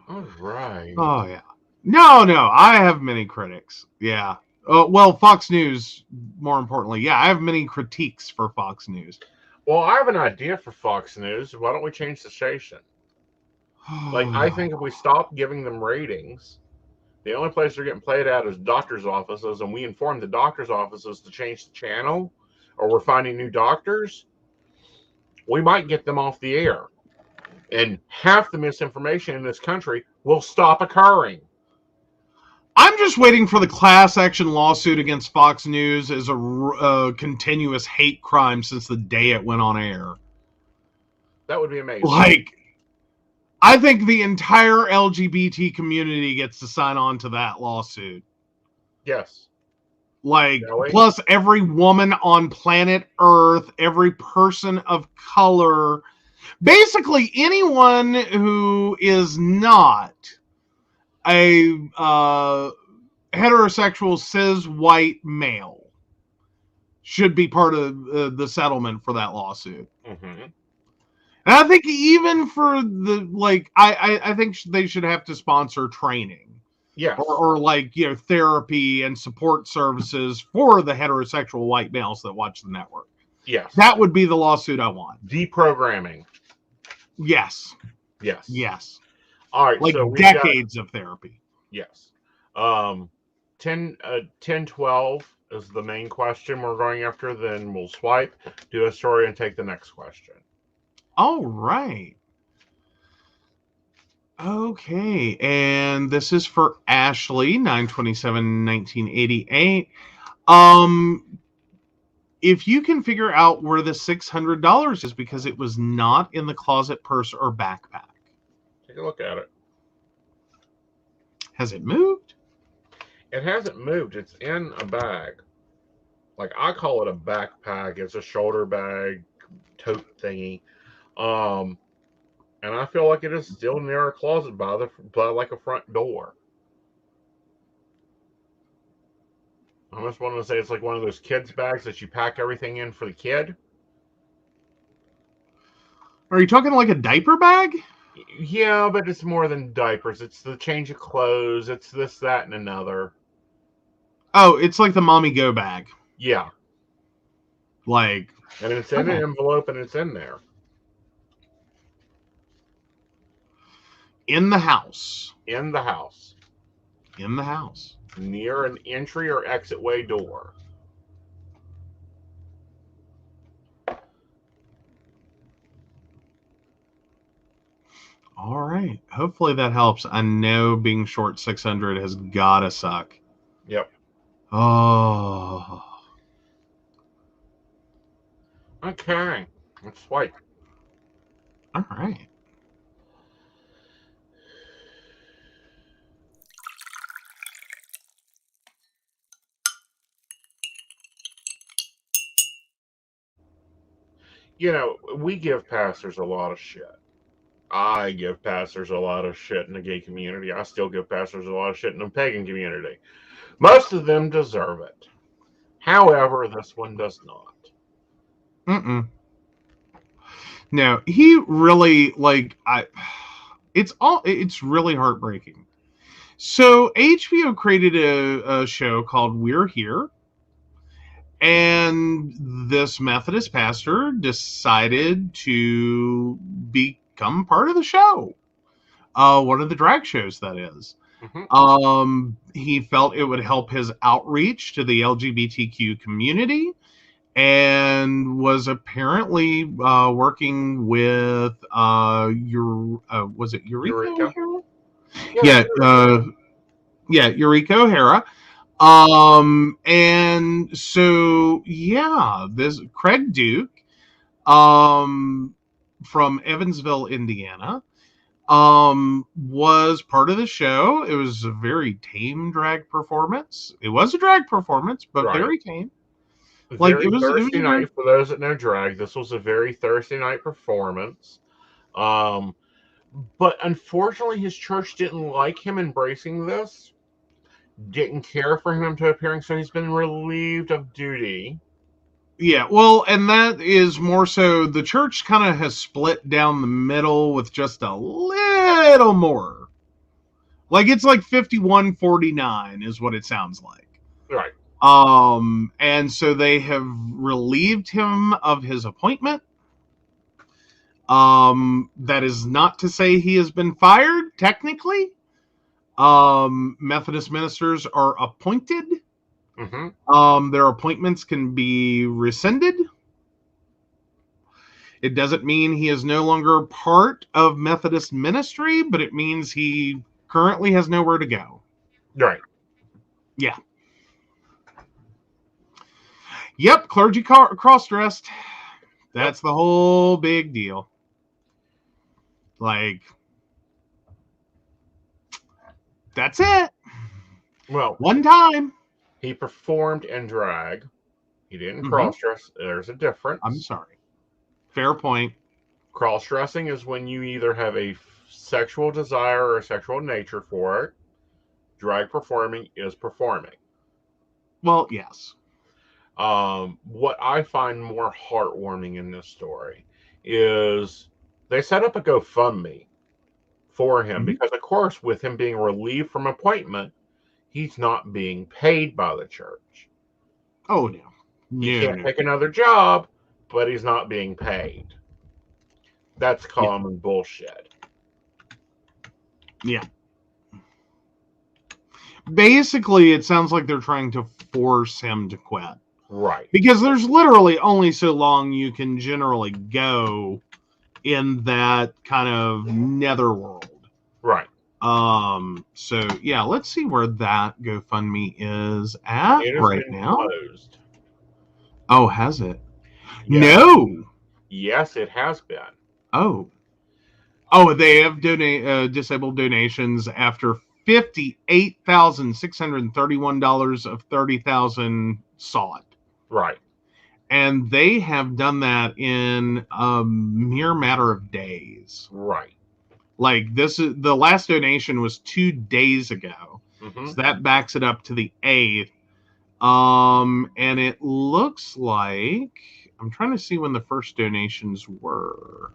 All right. Oh, yeah. No, I have many critics. Yeah. Well, Fox News, more importantly. Yeah, I have many critiques for Fox News. Well, I have an idea for Fox News. Why don't we change the station? Like, I think if we stop giving them ratings, the only place they're getting played at is doctors' offices, and we inform the doctors' offices to change the channel, or we're finding new doctors, we might get them off the air. And half the misinformation in this country will stop occurring. I'm just waiting for the class action lawsuit against Fox News as a continuous hate crime since the day it went on air. That would be amazing. Like, I think the entire LGBT community gets to sign on to that lawsuit. Yes. Like, plus every woman on planet Earth, every person of color, basically anyone who is not a heterosexual cis white male should be part of the settlement for that lawsuit. Mm-hmm. And I think even for the, like, I think they should have to sponsor training. Yes. Or like, you know, therapy and support services for the heterosexual white males that watch the network. Yes. That would be the lawsuit I want. Deprogramming. Yes. Yes. Yes. All right. Like so decades of therapy. Yes. 10-12 is the main question we're going after. Then we'll swipe, do a story, and take the next question. All right. Okay, and this is for Ashley, 9/27/1988. If you can figure out where the $600 is because it was not in the closet, purse, or backpack. Take a look at it. Has it moved? It hasn't moved. It's in a bag. Like, I call it a backpack. It's a shoulder bag, tote thingy. And I feel like it is still near a closet by like a front door. I almost wanted to say it's like one of those kids' bags that you pack everything in for the kid. Are you talking like a diaper bag? Yeah, but it's more than diapers. It's the change of clothes. It's this, that, and another. Oh, it's like the mommy go bag. Yeah. Like. And it's in an envelope and it's in there. In the house. In the house. In the house. Near an entry or exit way door. All right. Hopefully that helps. I know being short 600 has got to suck. Yep. Oh. Okay. Let's swipe. All right. You know, we give pastors a lot of shit. I give pastors a lot of shit in the gay community. I still give pastors a lot of shit in the pagan community. Most of them deserve it. However, this one does not. No, he really, like, it's really heartbreaking. So HBO created a show called We're Here. And this Methodist pastor decided to become part of the show. One of the drag shows, that is. Mm-hmm. He felt it would help his outreach to the LGBTQ community and was apparently working with was it Eureka? Eureka O'Hara. And so, yeah, this Craig Duke, from Evansville, Indiana, was part of the show. It was a very tame drag performance. It was a drag performance, but Right. very tame. Like, it was Thursday night, for those that know drag, this was a very Thursday night performance. But unfortunately, his church didn't like him embracing this. Didn't care for him to appearing, so he's been relieved of duty. Yeah, well, and that is more so the church kind of has split down the middle with just a little more. Like it's like 51-49 is what it sounds like. Right. And so they have relieved him of his appointment. That is not to say he has been fired, technically. Methodist ministers are appointed. Mm-hmm. Their appointments can be rescinded. It doesn't mean he is no longer part of Methodist ministry, but it means he currently has nowhere to go. Right. Yeah. Yep, clergy cross-dressed. That's the whole big deal. Like, that's it. Well, one time. He performed in drag. He didn't Mhm. cross-dress. There's a difference. I'm sorry. Fair point. Cross-dressing is when you either have a sexual desire or a sexual nature for it. Drag performing is performing. Well, yes. What I find more heartwarming in this story is they set up a GoFundMe for him because, of course, with him being relieved from appointment, he's not being paid by the church. Oh, no. He can't take another job, but he's not being paid. That's common bullshit. Yeah. Basically, it sounds like they're trying to force him to quit. Right. Because there's literally only so long you can generally go in that kind of netherworld. Right. So yeah, let's see where that GoFundMe is at right now. Closed. Oh, has it? Yes. No. Yes, it has been. Oh, they have disabled donations after $58,631 of 30,000 saw it. Right. And they have done that in a mere matter of days. Right. Like the last donation was 2 days ago. Mm-hmm. So that backs it up to the 8th. And it looks like I'm trying to see when the first donations were.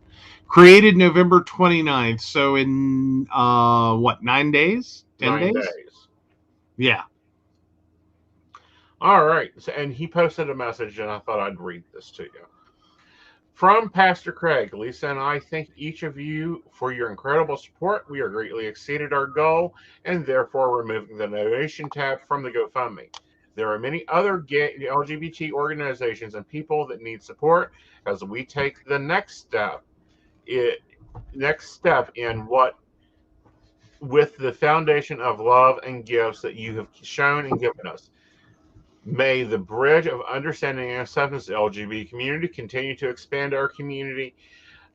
Created November 29th. So in 9 days? 10 9 days? Yeah. All right. So, and he posted a message, and I thought I'd read this to you. From Pastor Craig, Lisa and I thank each of you for your incredible support. We are greatly exceeded our goal and therefore removing the donation tab from the GoFundMe. There are many other gay LGBT organizations and people that need support as we take the next step. In what with the foundation of love and gifts that you have shown and given us. May the bridge of understanding and acceptance of the LGBT community continue to expand our community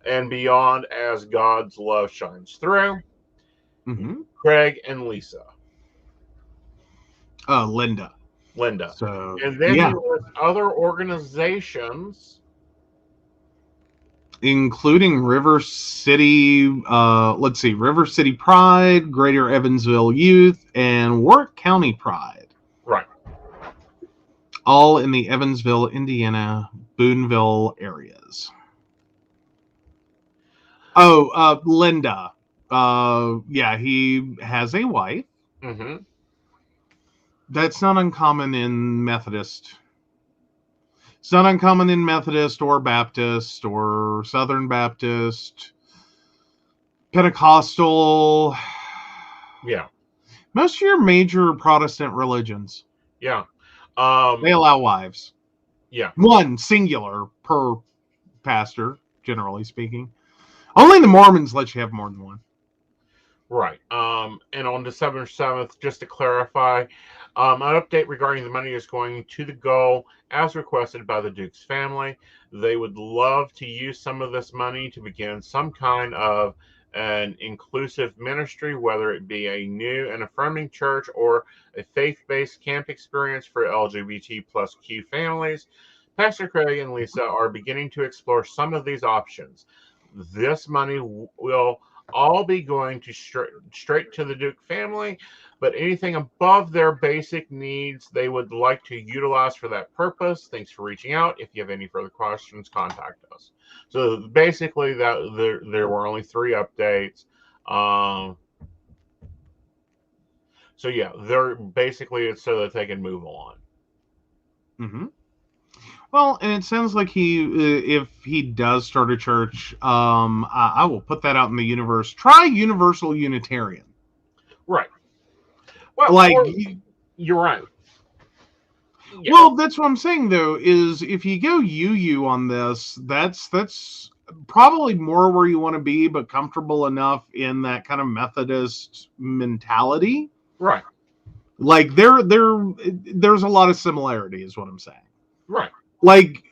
and beyond as God's love shines through. Mm-hmm. Craig and Lisa. Linda. So, and then he lists other organizations, including River City. Let's see, River City Pride, Greater Evansville Youth, and Warwick County Pride. Right. All in the Evansville, Indiana, Boonville areas. Oh, Linda. Yeah, he has a wife. Mm-hmm. That's not uncommon in Methodist. It's not uncommon in Methodist or Baptist or Southern Baptist, Pentecostal. Yeah. Most of your major Protestant religions. Yeah. They allow wives. Yeah. One singular per pastor, generally speaking. Only the Mormons let you have more than one. Right. And on December 7th, just to clarify, an update regarding the money is going to the goal as requested by the Duke's family. They would love to use some of this money to begin some kind of an inclusive ministry, whether it be a new and affirming church or a faith-based camp experience for LGBT plus Q families. Pastor Craig and Lisa are beginning to explore some of these options. This money will all be going to straight to the Duke family, but anything above their basic needs they would like to utilize for that purpose. Thanks for reaching out. If you have any further questions, contact us. So basically, that there were only 3 updates. So yeah, they're basically it's so that they can move on. Mm-hmm. Well, and it sounds like if he does start a church, I will put that out in the universe. Try Universal Unitarian. Right. Well, Like, you're right. Yeah. well, that's what I'm saying though. Is if you go UU on this, that's probably more where you want to be, but comfortable enough in that kind of Methodist mentality. Right. Like there's a lot of similarity, is what I'm saying. Right. Like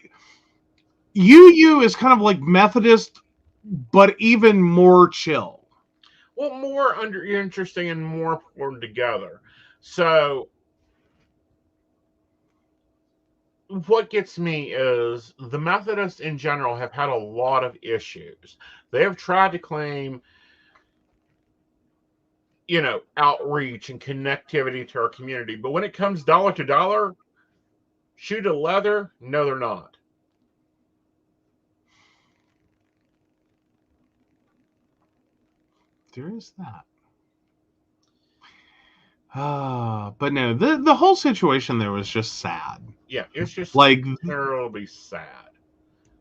UU is kind of like Methodist, but even more chill. Well, more interesting and more put together. So what gets me is the Methodists in general have had a lot of issues. They have tried to claim, outreach and connectivity to our community, but when it comes dollar to dollar, shoe to leather, no, they're not. There is that. But no, the whole situation there was just sad. Yeah, it's just Like, terribly sad.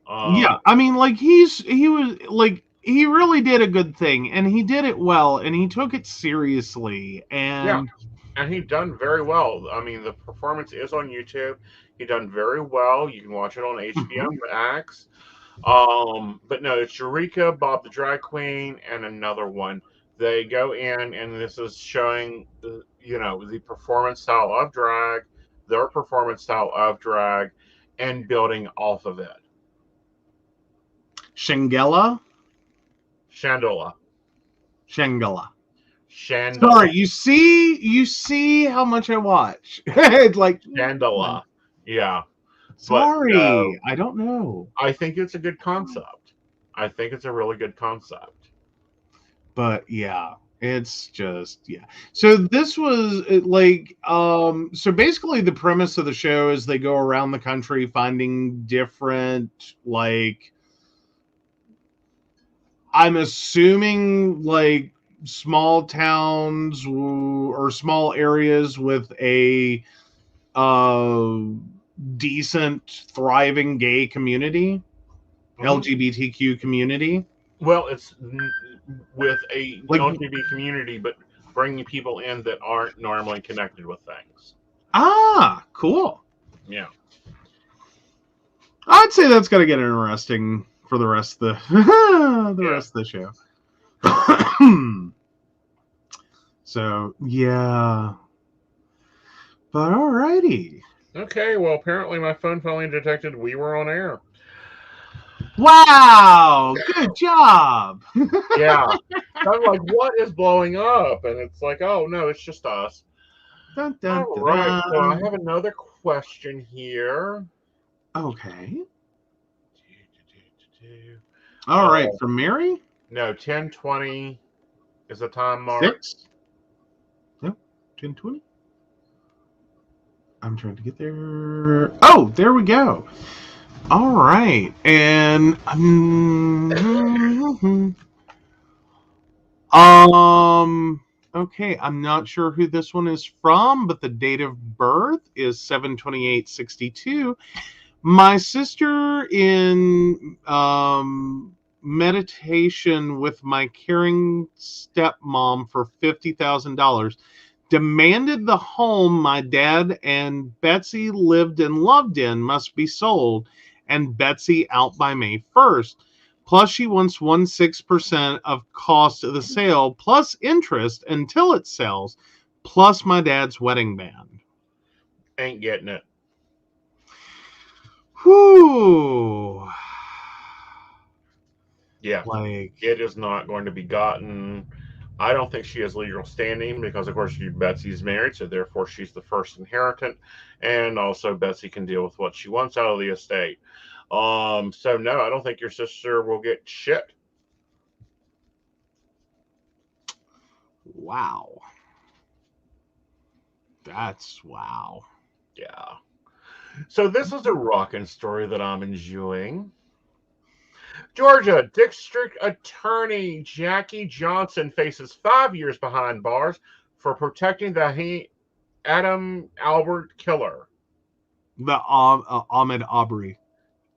yeah, I mean, like he was like he really did a good thing, and he did it well, and he took it seriously, Yeah, and and he done very well. I mean, the performance is on YouTube. He done very well. You can watch it on HBO Mhm. Max. But no, it's Eureka, Bob the Drag Queen, and another one. They go in, and this is showing, the performance style of drag, their performance style of drag, and building off of it. Shangela, Shandola. Shangela. Shandola. Sorry, you see how much I watch. It's like Shandola. Yeah. But sorry, I don't know. I think it's a good concept. I think it's a really good concept. But yeah, it's just yeah. So this was so basically the premise of the show is they go around the country finding different I'm assuming small towns or small areas with a uh decent thriving gay community, LGBTQ community. Well, it's with a Like, LGBT community, but bringing people in that aren't normally connected with things. cool. Yeah. I'd say that's gonna get interesting for the rest of the rest of the show. So yeah, but alrighty. Okay. Well, apparently my phone finally detected we were on air. Wow, good job. Yeah. I'm like, what is blowing up? And it's like, oh no, it's just us. Dun, dun, All dun, right. So I dun. have another question here. Okay. All right, from Mary. No, 10:20 is the time mark. 6. No, 10:20. I'm trying to get there. Oh, there we go. All right, and okay, I'm not sure who this one is from, but the date of birth is 7/28/62. My sister in meditation with my caring stepmom for $50,000 demanded the home my dad and Betsy lived and loved in must be sold, and Betsy out by May 1st. Plus, she wants 1/6% of cost of the sale, plus interest until it sells, plus my dad's wedding band. Ain't getting it. Whew. Yeah. It is not going to be gotten. I don't think she has legal standing because, of course, Betsy's married, so therefore she's the first inheritant, and also Betsy can deal with what she wants out of the estate. So no, I don't think your sister will get shit. Wow. That's wow. Yeah. So this is a rockin' story that I'm enjoying. Georgia District Attorney Jackie Johnson faces 5 years behind bars for protecting the Adam Albert killer. The Ahmed Aubrey.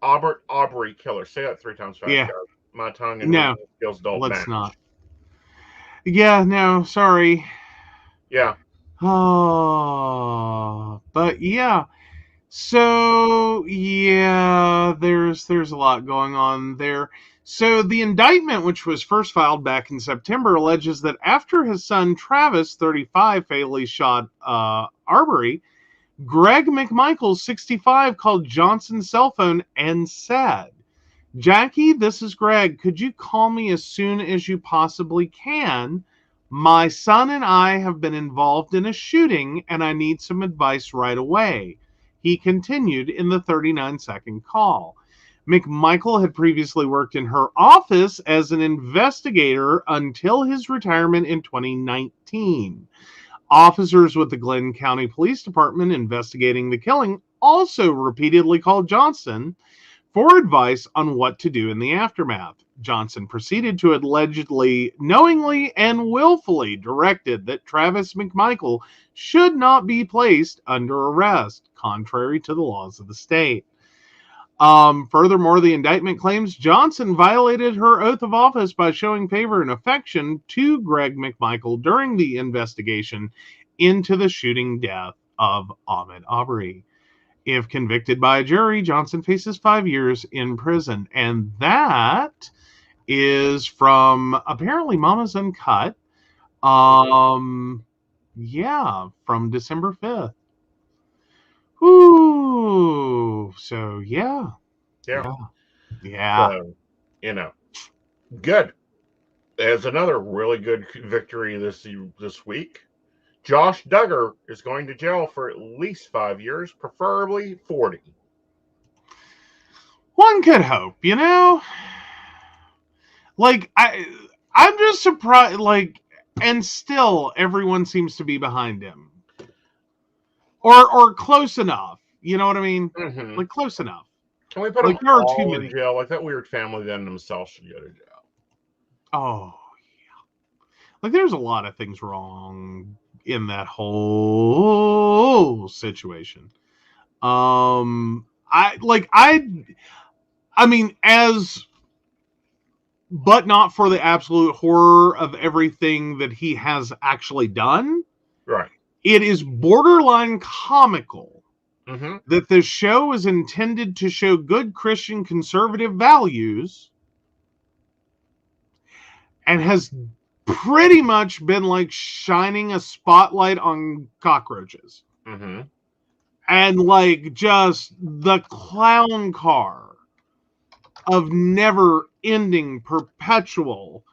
Albert Aubrey killer. Say that 3 times fast, Yeah. guys. My tongue and No, reading skills don't let's match. not. Yeah, no, sorry. Yeah. Oh, but yeah. So yeah, there's a lot going on there. So the indictment, which was first filed back in September, alleges that after his son Travis, 35, fatally shot Arbery, Greg McMichael, 65, called Johnson's cell phone and said, "Jackie, this is Greg. Could you call me as soon as you possibly can? My son and I have been involved in a shooting and I need some advice right away." He continued in the 39-second call. McMichael had previously worked in her office as an investigator until his retirement in 2019. Officers with the Glenn County Police Department investigating the killing also repeatedly called Johnson for advice on what to do in the aftermath. Johnson proceeded to allegedly, knowingly, and willfully directed that Travis McMichael should not be placed under arrest, contrary to the laws of the state. Furthermore, the indictment claims Johnson violated her oath of office by showing favor and affection to Greg McMichael during the investigation into the shooting death of Ahmed Aubrey. If convicted by a jury, Johnson faces 5 years in prison. And that is from apparently Mama's Uncut. Yeah, from December 5th. Ooh, so yeah. Yeah. So, good. There's another really good victory this week. Josh Duggar is going to jail for at least 5 years, preferably 40. One could hope, Like, I'm just surprised, and still everyone seems to be behind him. Or close enough. You know what I mean? Mm-hmm. Like, close enough. Can we put them all in jail? Like, that weird family then themselves should go to jail. Oh, yeah. Like, there's a lot of things wrong in that whole situation. I mean, but not for the absolute horror of everything that he has actually done. Right. It is borderline comical mm-hmm. that the show is intended to show good Christian conservative values and has pretty much been like shining a spotlight on cockroaches. Mm-hmm. And like just the clown car of never ending, perpetual.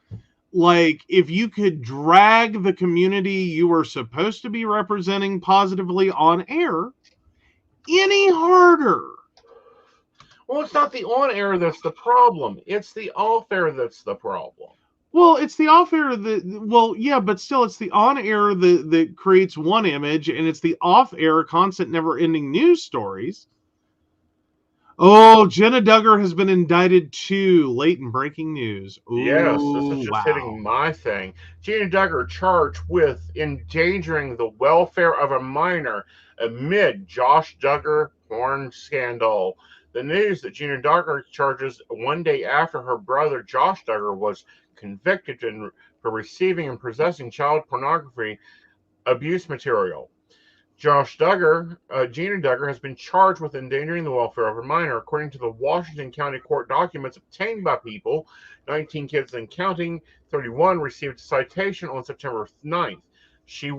Like, if you could drag the community you were supposed to be representing positively on air any harder. Well, it's not the on air that's the problem. It's the off air that's the problem. Well, it's the off air but still it's the on air that creates one image, and it's the off air constant never ending news stories. Oh, Jenna Duggar has been indicted too. Late in breaking news. Ooh, yes, this is just hitting my thing. Jenna Duggar charged with endangering the welfare of a minor amid Josh Duggar porn scandal. The news that Jenna Duggar charges one day after her brother Josh Duggar was convicted for receiving and possessing child pornography abuse material. Jenna Duggar has been charged with endangering the welfare of a minor, according to the Washington County Court documents obtained by People. 19 kids and counting. 31 received a citation on September 9th. She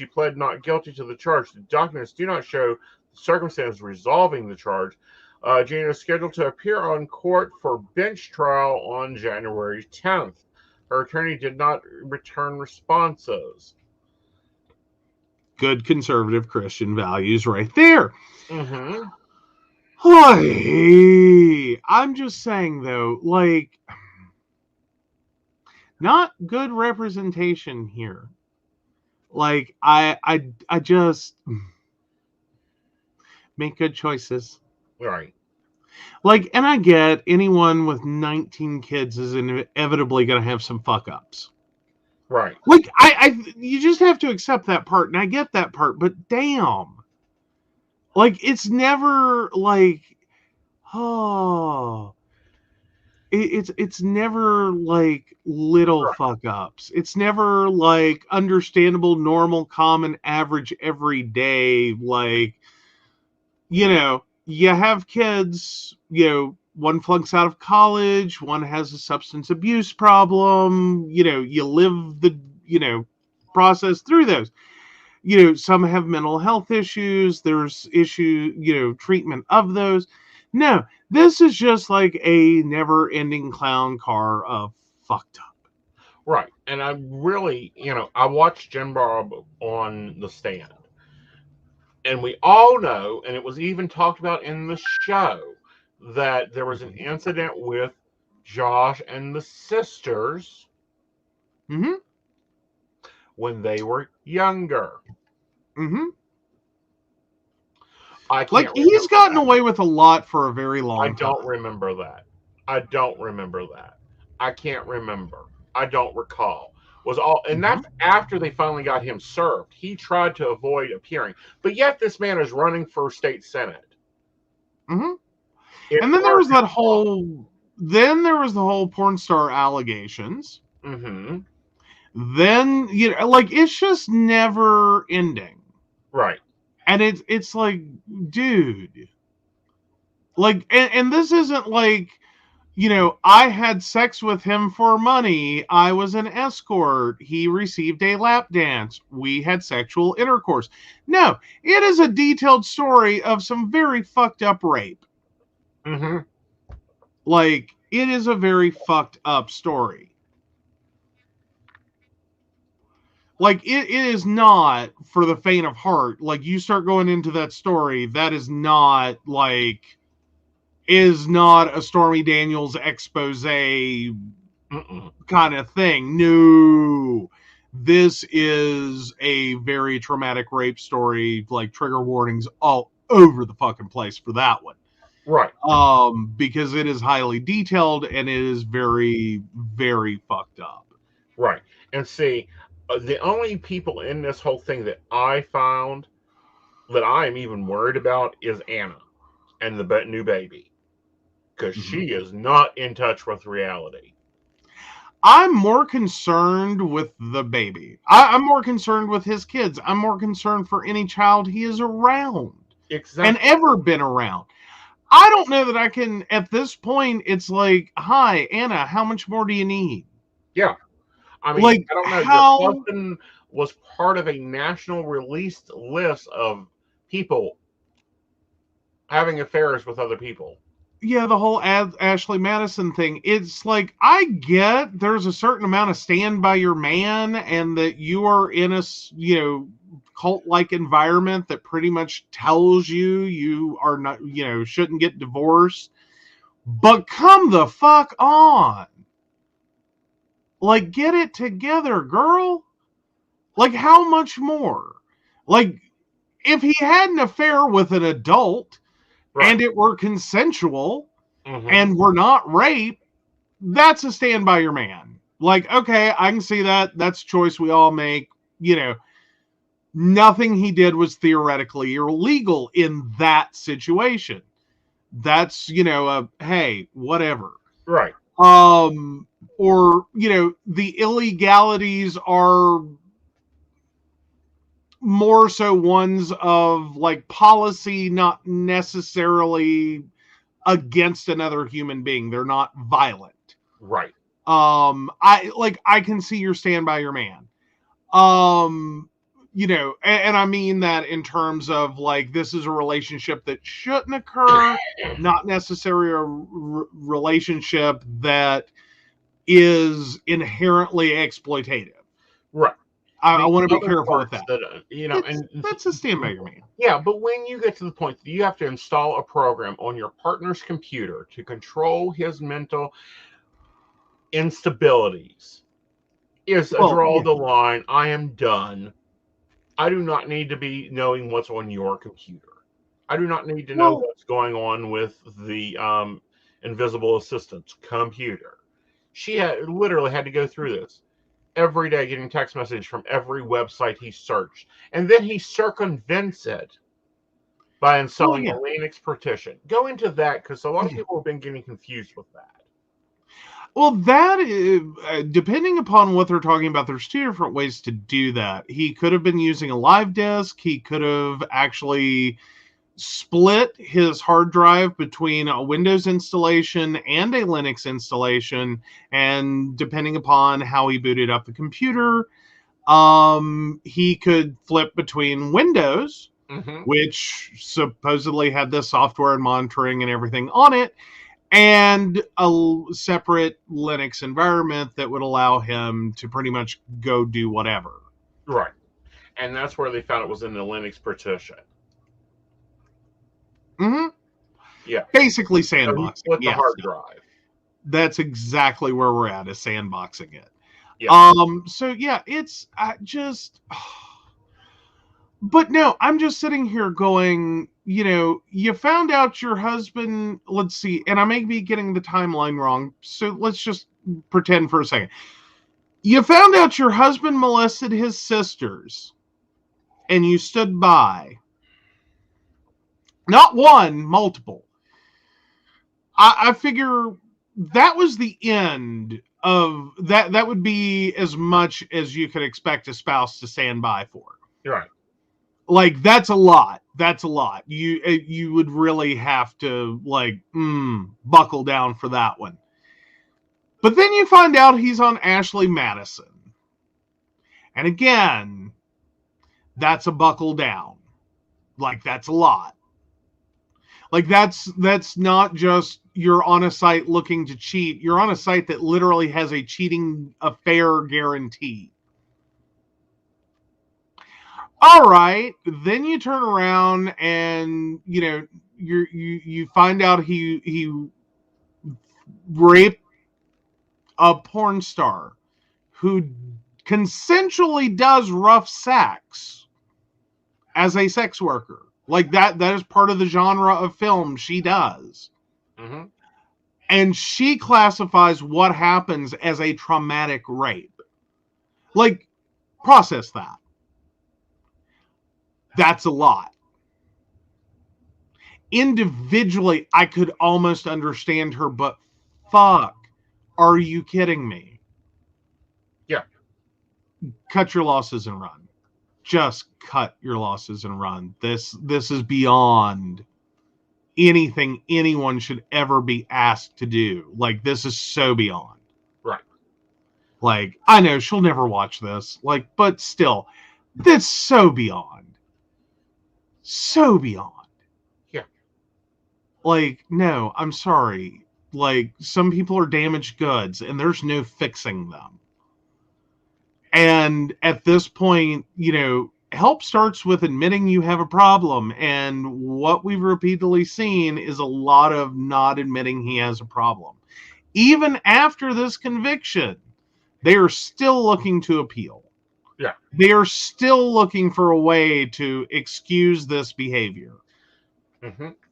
pled not guilty to the charge. The documents do not show the circumstances resolving the charge. Jenna is scheduled to appear on court for bench trial on January 10th. Her attorney did not return responses. Good conservative Christian values right there. Mm-hmm. I'm just saying, though, like, not good representation here. Like, I just make good choices. Right. Like, and I get anyone with 19 kids is inevitably going to have some fuck ups. Right. Like, you just have to accept that part, and I get that part, but damn. Like, it's never like, oh, it's never like little Right. fuck ups. It's never like understandable, normal, common, average, everyday. Like, you have kids. One flunks out of college. One has a substance abuse problem. You live the process through those. Some have mental health issues. There's treatment of those. No, this is just like a never-ending clown car of fucked up. Right. And I really, I watched Jim Bob on the stand. And we all know, and it was even talked about in the show, that there was an incident with Josh and the sisters Mm-hmm. when they were younger. Mm-hmm. I Like, can't he's remember gotten that. away with a lot for a very I long don't time. remember that. I don't remember that. I can't remember. I don't recall. Was all, and Mm-hmm. that's after they finally got him served. He tried to avoid appearing, but yet this man is running for state senate. Mm-hmm. It And then there burned was him that off. whole. Then there was the whole porn star allegations. Mm-hmm. Then like, it's just never ending. Right. And it's like, dude, like, and this isn't like, I had sex with him for money. I was an escort. He received a lap dance. We had sexual intercourse. No, it is a detailed story of some very fucked up rape. Mm-hmm. Like, it is a very fucked up story. Like, it is not for the faint of heart. Like, you start going into that story, that is not a Stormy Daniels expose Mm-mm. kind of thing. No. This is a very traumatic rape story, like trigger warnings all over the fucking place for that one. Right. Because it is highly detailed and it is very, very fucked up. Right. And see, the only people in this whole thing that I found that I am even worried about is Anna and the new baby, because Mhm. she is not in touch with reality. I'm more concerned with the baby. I'm more concerned with his kids. I'm more concerned for any child he is around and Exactly. ever been around. I don't know that I can, at this point, it's like, hi, Anna, how much more do you need? Yeah. I mean, Like, I don't know. Your how, husband was part of a national released list of people having affairs with other people. yeah, the whole Ashley Madison thing. It's like, I get there's a certain amount of stand by your man and that you are in a, cult like environment that pretty much tells you are not, shouldn't get divorced. But come the fuck on. Like, get it together, girl. Like, how much more? Like, if he had an affair with an adult Right. and it were consensual Mm-hmm. and were not rape, that's a stand by your man. Like, okay, I can see that. That's a choice we all make. Nothing he did was theoretically illegal in that situation. That's, hey, whatever. Right. Or, the illegalities are more so ones of like policy, not necessarily against another human being. They're not violent. Right. I can see your stand by your man. And I mean that in terms of like, this is a relationship that shouldn't occur, not necessarily a relationship that is inherently exploitative. Right. I The want to be other careful with parts that. that That's a stand by your man. yeah, but when you get to the point that you have to install a program on your partner's computer to control his mental instabilities, is a Well, draw yeah. the line. I am done. I do not need to be knowing what's on your computer. I do not need to know Well, what's going on with the invisible assistant's computer. She had literally had to go through this. every day getting text message from every website he searched. And then he circumvents it by installing a Linux partition. Go into that, because a lot of people have been getting confused with that. Well, that is, depending upon what they're talking about, there's two different ways to do that. He could have been using a live disk. He could have actually split his hard drive between a Windows installation and a Linux installation. And depending upon how he booted up the computer, he could flip between Windows, which supposedly had this software and monitoring and everything on it, and a separate Linux environment that would allow him to pretty much go do whatever. Right. And that's where they found it was in the Linux partition. Yeah. Basically sandboxing. With the hard drive. That's exactly where we're at, is sandboxing it. Yeah. So yeah, it's just... But no, I'm just sitting here going, you found out your husband, let's see, and I may be getting the timeline wrong, so let's just pretend for a second. You found out your husband molested his sisters, and you stood by. Not one, multiple. I figure that was the end of that. That would be as much as you could expect a spouse to stand by for. Right. Like, that's a lot. That's a lot. You would really have to, buckle down for that one. But then you find out he's on Ashley Madison. And again, that's a buckle down. Like, that's a lot. Like, that's not just you're on a site looking to cheat. You're on a site that literally has a cheating affair guarantee. All right, then you turn around and you find out he raped a porn star who consensually does rough sex as a sex worker. Like, that is part of the genre of film she does. And she classifies what happens as a traumatic rape. Like, process that. That's a lot. Individually, I could almost understand her, but fuck, are you kidding me? Yeah. Cut your losses and run. Just cut your losses and run. This is beyond anything anyone should ever be asked to do. Like, this is so beyond. Right. Like, I know she'll never watch this. Like, but still, that's so beyond. So beyond. Yeah. Like, no, I'm sorry. Like, some people are damaged goods and there's no fixing them. And at this point, help starts with admitting you have a problem. And what we've repeatedly seen is a lot of not admitting he has a problem. Even after this conviction, they are still looking to appeal. Yeah. They are still looking for a way to excuse this behavior.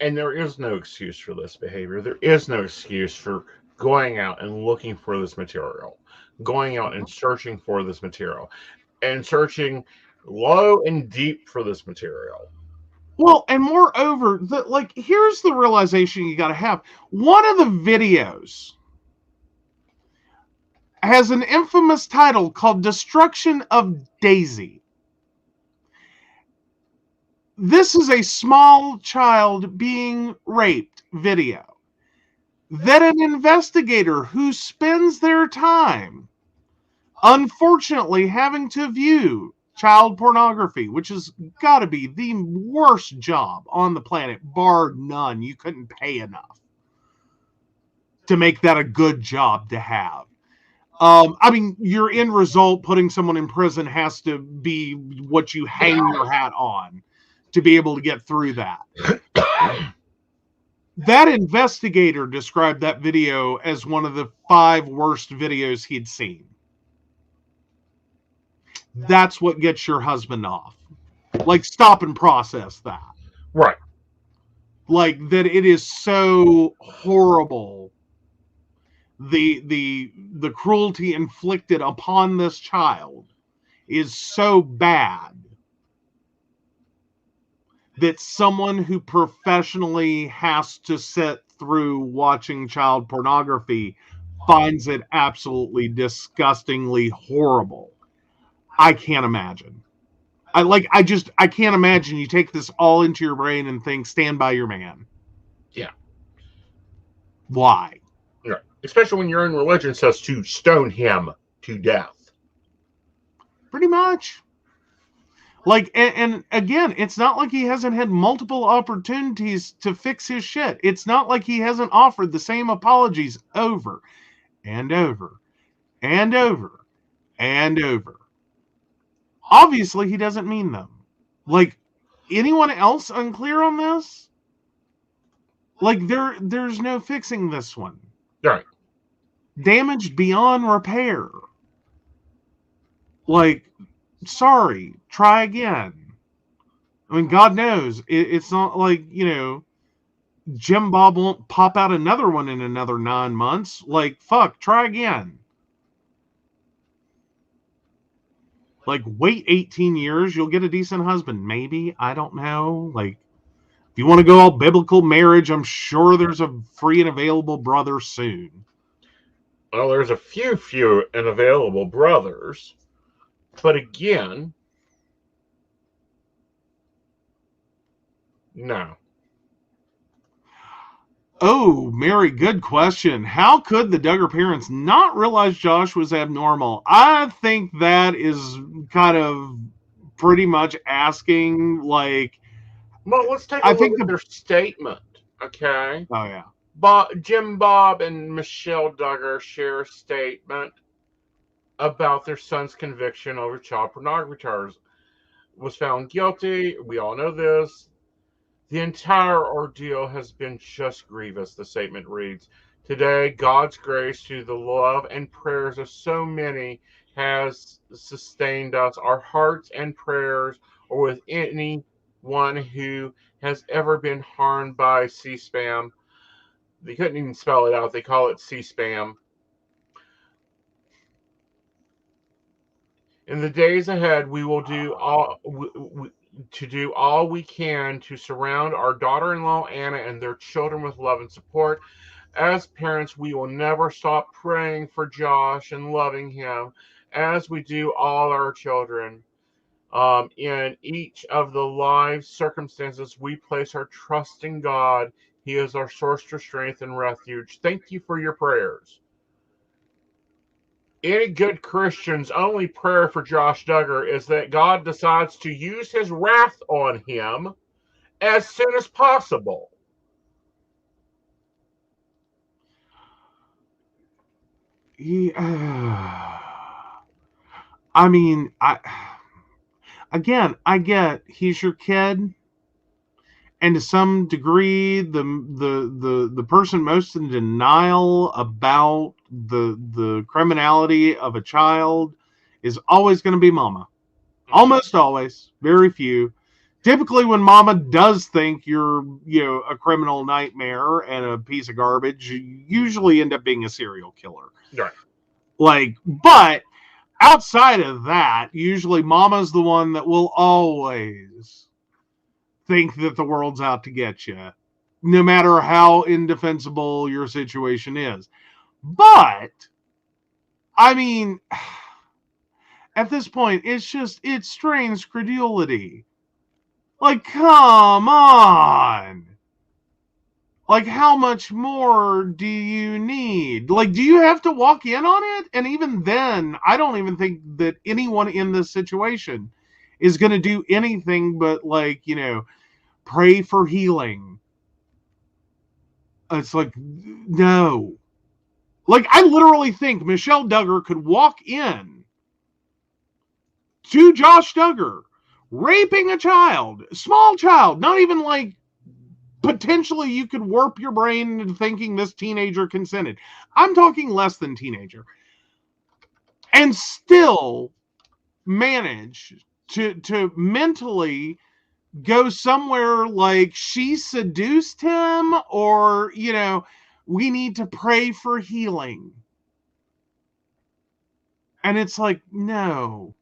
And there is no excuse for this behavior. There is no excuse for going out and looking for this material, going out and searching for this material, and searching low and deep for this material. Well, and moreover, here's the realization you got to have. One of the videos has an infamous title called Destruction of Daisy. This is a small child being raped video that an investigator who spends their time, unfortunately, having to view child pornography, which has got to be the worst job on the planet, bar none. You couldn't pay enough to make that a good job to have. Your end result, putting someone in prison, has to be what you hang your hat on to be able to get through that. That investigator described that video as one of the 5 worst videos he'd seen. That's what gets your husband off. Like, stop and process that. Right. Like, that it is so horrible the cruelty inflicted upon this child is so bad that someone who professionally has to sit through watching child pornography finds it absolutely disgustingly horrible. I can't imagine. I can't imagine you take this all into your brain and think, stand by your man. Yeah. Why? Yeah. Especially when your own religion says to stone him to death. Pretty much. Like, and again, it's not like he hasn't had multiple opportunities to fix his shit. It's not like he hasn't offered the same apologies over and over and over and over. Obviously, he doesn't mean them. Like, anyone else unclear on this? Like, there's no fixing this one. Right. Damaged beyond repair. Like, sorry, try again. I mean, God knows, it's not like, Jim Bob won't pop out another one in another 9 months. Like, fuck, try again. Like, wait 18 years, you'll get a decent husband. Maybe, I don't know. Like, if you want to go all biblical marriage, I'm sure there's a free and available brother soon. Well, there's a few and available brothers. But again, no. Oh, Mary, good question. How could the Duggar parents not realize Josh was abnormal? I think that is kind of pretty much asking, like... Well, let's take a look at their statement, okay? Oh, yeah. Jim Bob and Michelle Duggar share a statement about their son's conviction over child pornography charges. Was found guilty. We all know this. The entire ordeal has been just grievous, the statement reads. Today, God's grace through the love and prayers of so many has sustained us. Our hearts and prayers are with anyone who has ever been harmed by C-spam. They couldn't even spell it out. They call it C-spam. In the days ahead, we will do all we can to surround our daughter-in-law Anna and their children with love and support. As parents, we will never stop praying for Josh and loving him as we do all our children. In each of the life circumstances, we place our trust in God. He is our source of strength and refuge. Thank you for your prayers. Any good Christian's only prayer for Josh Duggar is that God decides to use his wrath on him as soon as possible. I mean, I get he's your kid, and to some degree, the person most in denial about the criminality of a child is always going to be mama. Almost always. Very few. Typically, when mama does think you're, a criminal nightmare and a piece of garbage, you usually end up being a serial killer. Right. Like, but outside of that, usually mama's the one that will always think that the world's out to get you, no matter how indefensible your situation is. But, I mean, at this point, it strains credulity. Like, come on. Like, how much more do you need? Like, do you have to walk in on it? And even then, I don't even think that anyone in this situation is going to do anything but, like, pray for healing. It's like, no. Like, I literally think Michelle Duggar could walk in to Josh Duggar raping a child, small child, not even like potentially you could warp your brain into thinking this teenager consented. I'm talking less than teenager. And still manage to mentally go somewhere like she seduced him, or, we need to pray for healing. And it's like, no.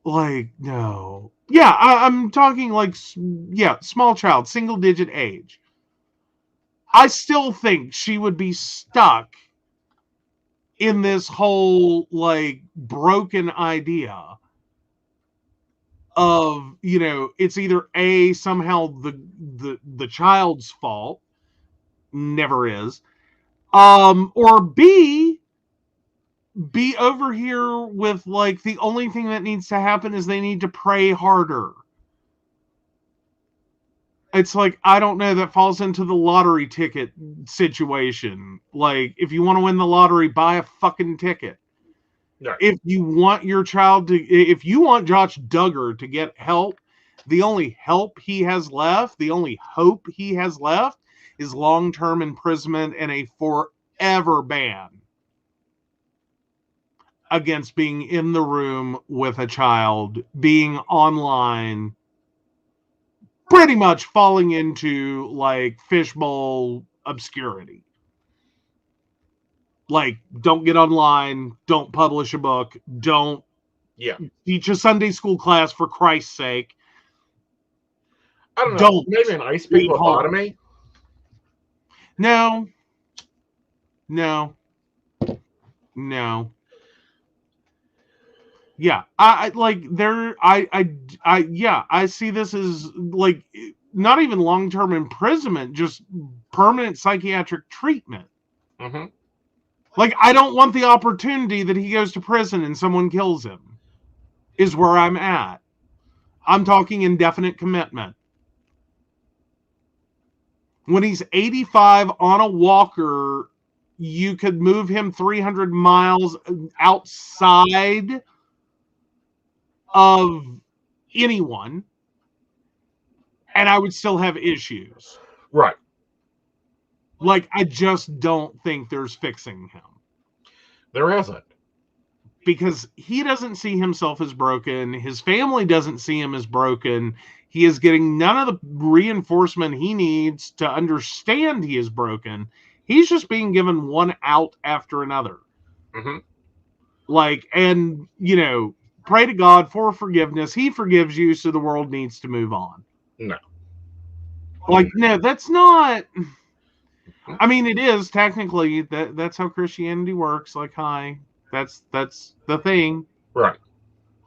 Like, no. Yeah, I'm talking like, small child, single digit age. I still think she would be stuck in this whole, like, broken idea of, it's either A, somehow the child's fault, never is, or B, be over here with, like, the only thing that needs to happen is they need to pray harder. It's like, I don't know, that falls into the lottery ticket situation. Like, if you want to win the lottery, buy a fucking ticket. Right. If you want if you want Josh Duggar to get help, the only help he has left, the only hope he has left is long-term imprisonment and a forever ban against being in the room with a child, being online, pretty much falling into, like, fishbowl obscurity. Like, don't get online, don't publish a book, don't teach a Sunday school class, for Christ's sake. I don't know. Maybe an ice pick lobotomy? No. Yeah, I see this as, like, not even long-term imprisonment, just permanent psychiatric treatment. Mm-hmm. Like, I don't want the opportunity that he goes to prison and someone kills him, is where I'm at. I'm talking indefinite commitment. When he's 85 on a walker, you could move him 300 miles outside of anyone, and I would still have issues. Right. Like, I just don't think there's fixing him. There isn't. Because he doesn't see himself as broken. His family doesn't see him as broken. He is getting none of the reinforcement he needs to understand he is broken. He's just being given one out after another. Mm-hmm. Like, and, pray to God for forgiveness. He forgives you, so the world needs to move on. No. Like, no, that's not... I mean, it is technically that's how Christianity works. Like, hi, that's the thing, right?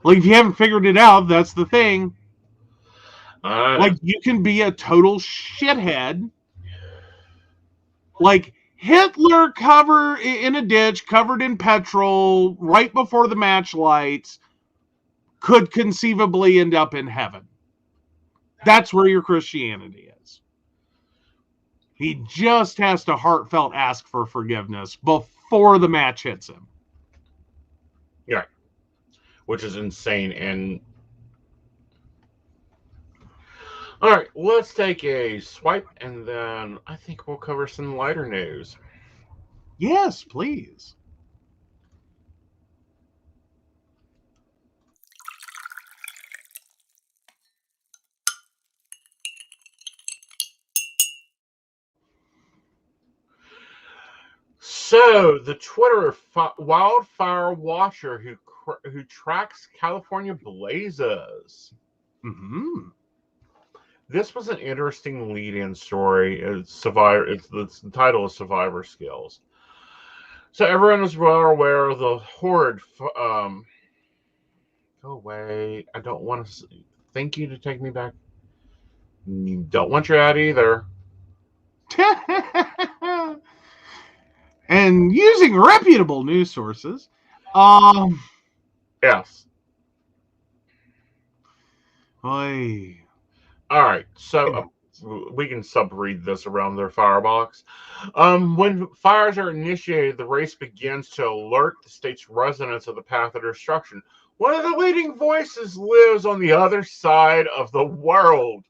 Like, if you haven't figured it out, that's the thing. Like, you can be a total shithead, like Hitler in a ditch, covered in petrol, right before the match lights, could conceivably end up in heaven. That's where your Christianity is. He just has to heartfelt ask for forgiveness before the match hits him. Yeah. Which is insane. And all right, let's take a swipe, and then I think we'll cover some lighter news. Yes, please. So, the Twitter wildfire watcher who tracks California blazes. Mm-hmm. This was an interesting lead-in story. The title is Survivor Skills. So everyone is well aware of the horrid. Go away! I don't want to. Thank you to take me back. You don't want your ad either. And using reputable news sources. Yes. Oy. All right. So we can sub-read this around their firebox. When fires are initiated, the race begins to alert the state's residents of the path of destruction. One of the leading voices lives on the other side of the world.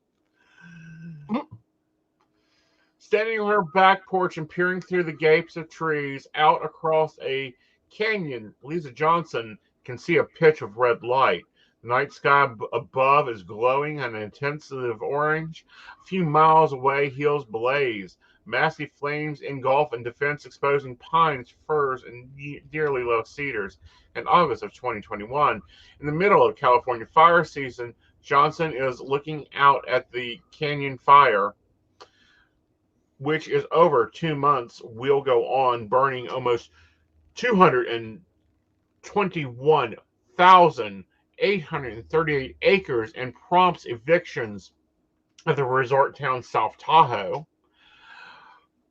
Standing on her back porch and peering through the gapes of trees out across a canyon, Lisa Johnson can see a pitch of red light. Night sky above is glowing an intensive orange. A few miles away, hills blaze. Massive flames engulf and defense exposing pines, firs, and dearly low cedars. In August of 2021, in the middle of California fire season, Johnson is looking out at the canyon fire, which is over 2 months, will go on, burning almost 221,838 acres and prompts evictions of the resort town South Tahoe.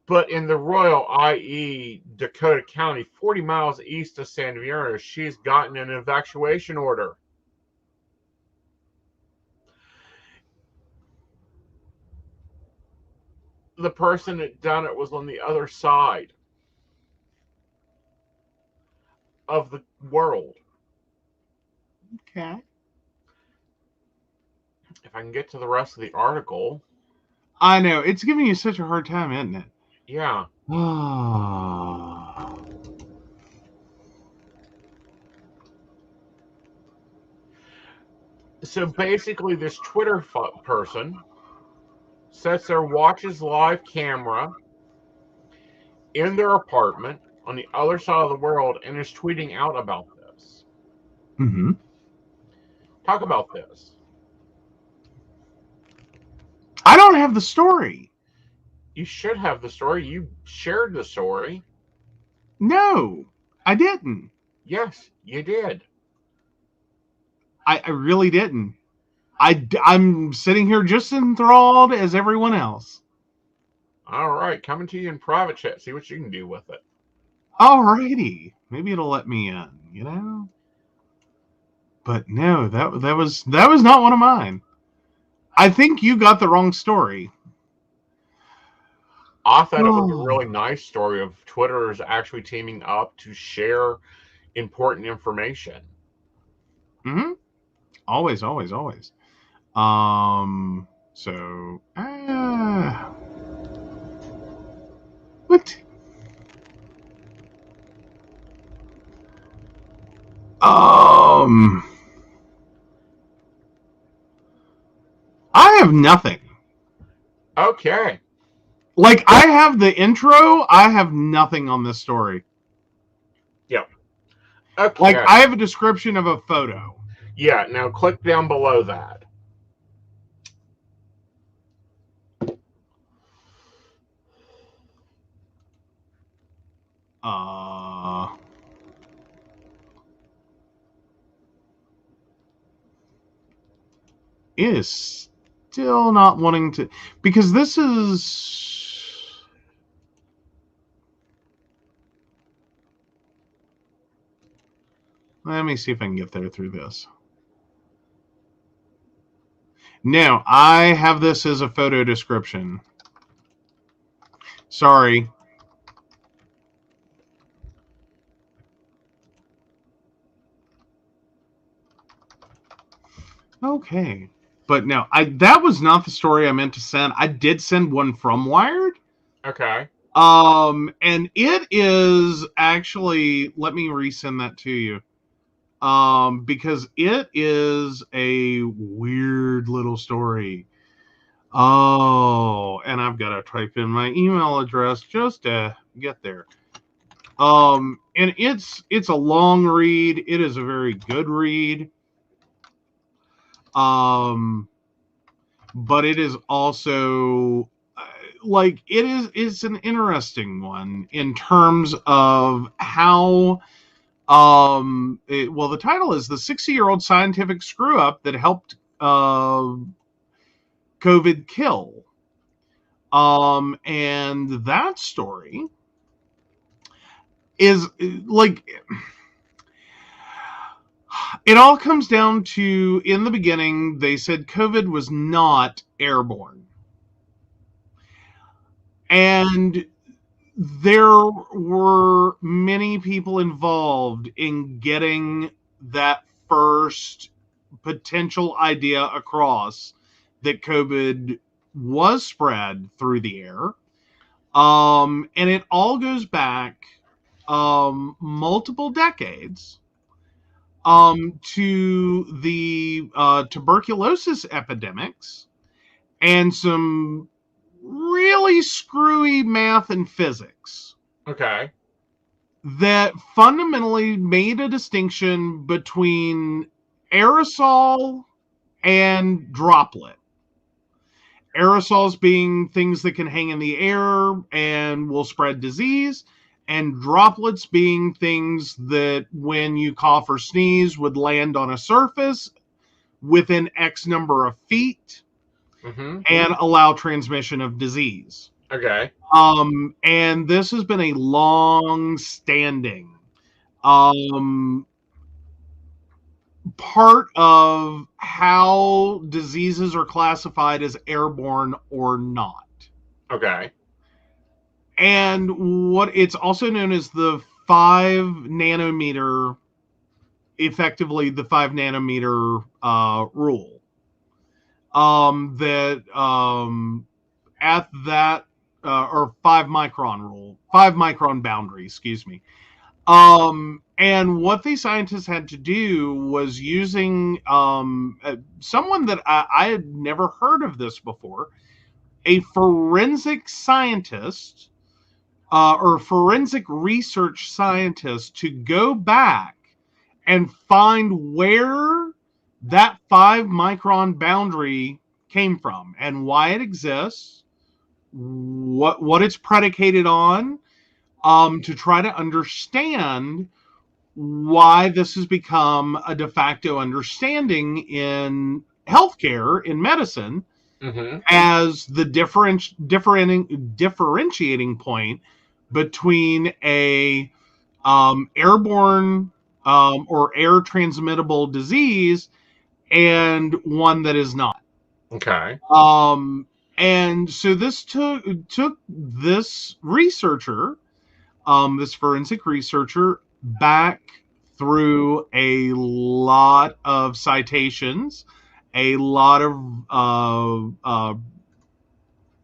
But in the Royal, i.e., Dakota County, 40 miles east of San Diego, she's gotten an evacuation order. The person that done it was on the other side of the world. Okay. If I can get to the rest of the article. I know. It's giving you such a hard time, isn't it? Yeah. So basically, this Twitter person sets their watch's live camera in their apartment on the other side of the world and is tweeting out about this. Mm-hmm. Talk about this. I don't have the story. You should have the story. You shared the story. No, I didn't. Yes, you did. I really didn't. I'm sitting here just enthralled as everyone else. All right, coming to you in private chat. See what you can do with it. Alrighty, maybe it'll let me in. You know. But no, that was not one of mine. I think you got the wrong story. I thought it was a really nice story of Twitterers actually teaming up to share important information. Mm-hmm. Always. So, what? I have nothing. Okay. Like, I have the intro. I have nothing on this story. Yep. Okay. Like, I have a description of a photo. Yeah, now click down below that. It is still not wanting to, because this is, let me see if I can get there through this. No, I have this as a photo description. Sorry. Okay. But no, that was not the story I meant to send. I did send one from Wired. Okay. And it is actually, let me resend that to you. Because it is a weird little story. Oh, and I've got to type in my email address just to get there. And it's a long read. It is a very good read. But it is also like it's an interesting one in terms of how well, the title is The 60-Year-Old Scientific Screw-Up That Helped COVID Kill. And that story is like, it all comes down to, in the beginning, they said COVID was not airborne. And there were many people involved in getting that first potential idea across that COVID was spread through the air. And it all goes back multiple decades. to the tuberculosis epidemics and some really screwy math and physics Okay. that fundamentally made a distinction between aerosol and droplet. Aerosols being things that can hang in the air and will spread disease, and droplets being things that when you cough or sneeze would land on a surface within X number of feet and allow transmission of disease. Okay. And this has been a long-standing part of how diseases are classified as airborne or not. Okay. And what it's also known as the 5 nanometer, effectively the 5 nanometer rule. At that, or 5 micron rule, 5 micron boundary, excuse me. And what these scientists had to do was using someone that I had never heard of this before, a forensic scientist or forensic research scientist, to go back and find where that 5 micron boundary came from and why it exists, what it's predicated on, to try to understand why this has become a de facto understanding in healthcare, in medicine, as the differentiating point between a airborne or air transmittable disease and one that is not. Okay. And so this took this researcher, this forensic researcher, back through a lot of citations, a lot of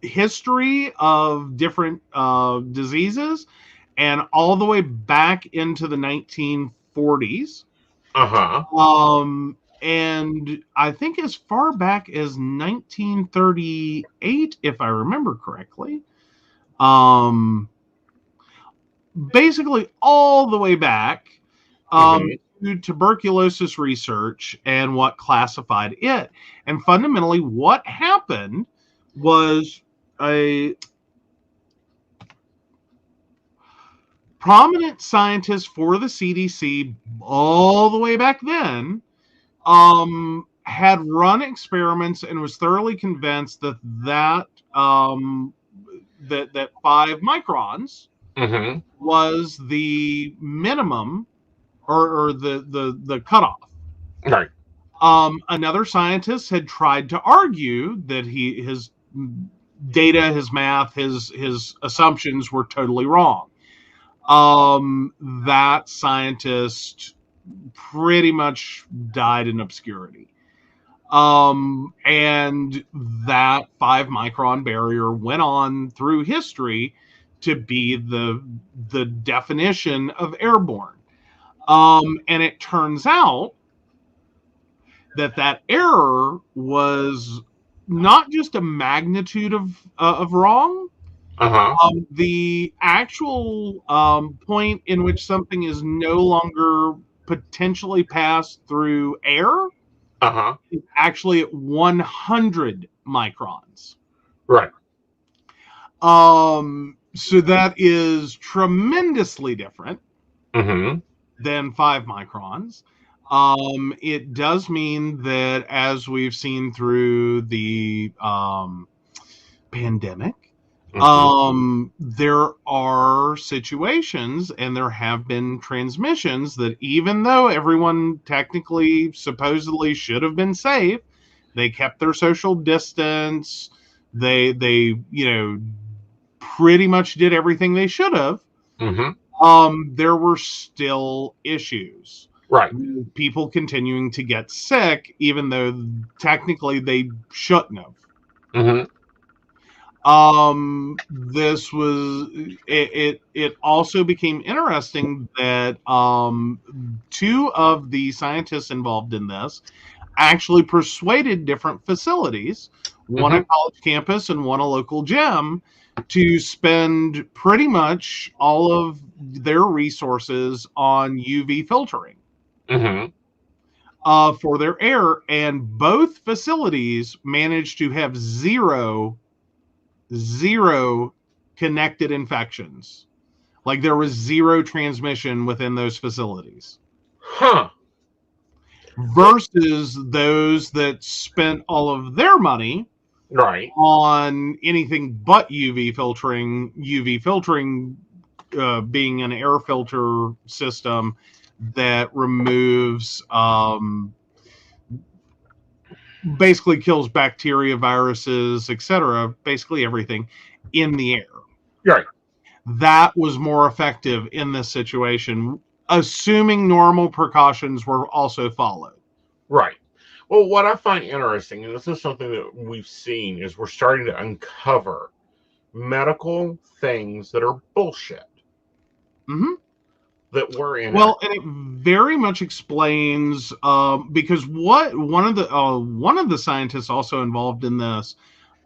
history of different diseases, and all the way back into the 1940s. And I think as far back as 1938, if I remember correctly. Basically all the way back to tuberculosis research and what classified it. And fundamentally what happened was a prominent scientist for the CDC all the way back then had run experiments and was thoroughly convinced that 5 microns was the minimum or the cutoff. Right. Another scientist had tried to argue that his data, his math, his assumptions were totally wrong. That scientist pretty much died in obscurity. And that 5 micron barrier went on through history to be the definition of airborne. And it turns out that error was not just a magnitude of wrong. The actual point in which something is no longer potentially passed through air is actually at 100 microns. Right. So that is tremendously different than 5 microns. It does mean that, as we've seen through the pandemic, there are situations and there have been transmissions that, even though everyone technically supposedly should have been safe, they kept their social distance, they pretty much did everything they should have. There were still issues. Right. People continuing to get sick, even though technically they shouldn't have. This was it also became interesting that two of the scientists involved in this actually persuaded different facilities, one a college campus and one a local gym, to spend pretty much all of their resources on UV filtering for their air, and both facilities managed to have zero connected infections. Like there was zero transmission within those facilities. Huh. Versus those that spent all of their money Right. on anything but UV filtering. UV filtering being an air filter system that removes, basically kills bacteria, viruses, etc., basically everything in the air. Right. That was more effective in this situation, assuming normal precautions were also followed. Right. Well, what I find interesting, and this is something that we've seen, is we're starting to uncover medical things that are bullshit. That were in well, and it very much explains because what one of the scientists also involved in this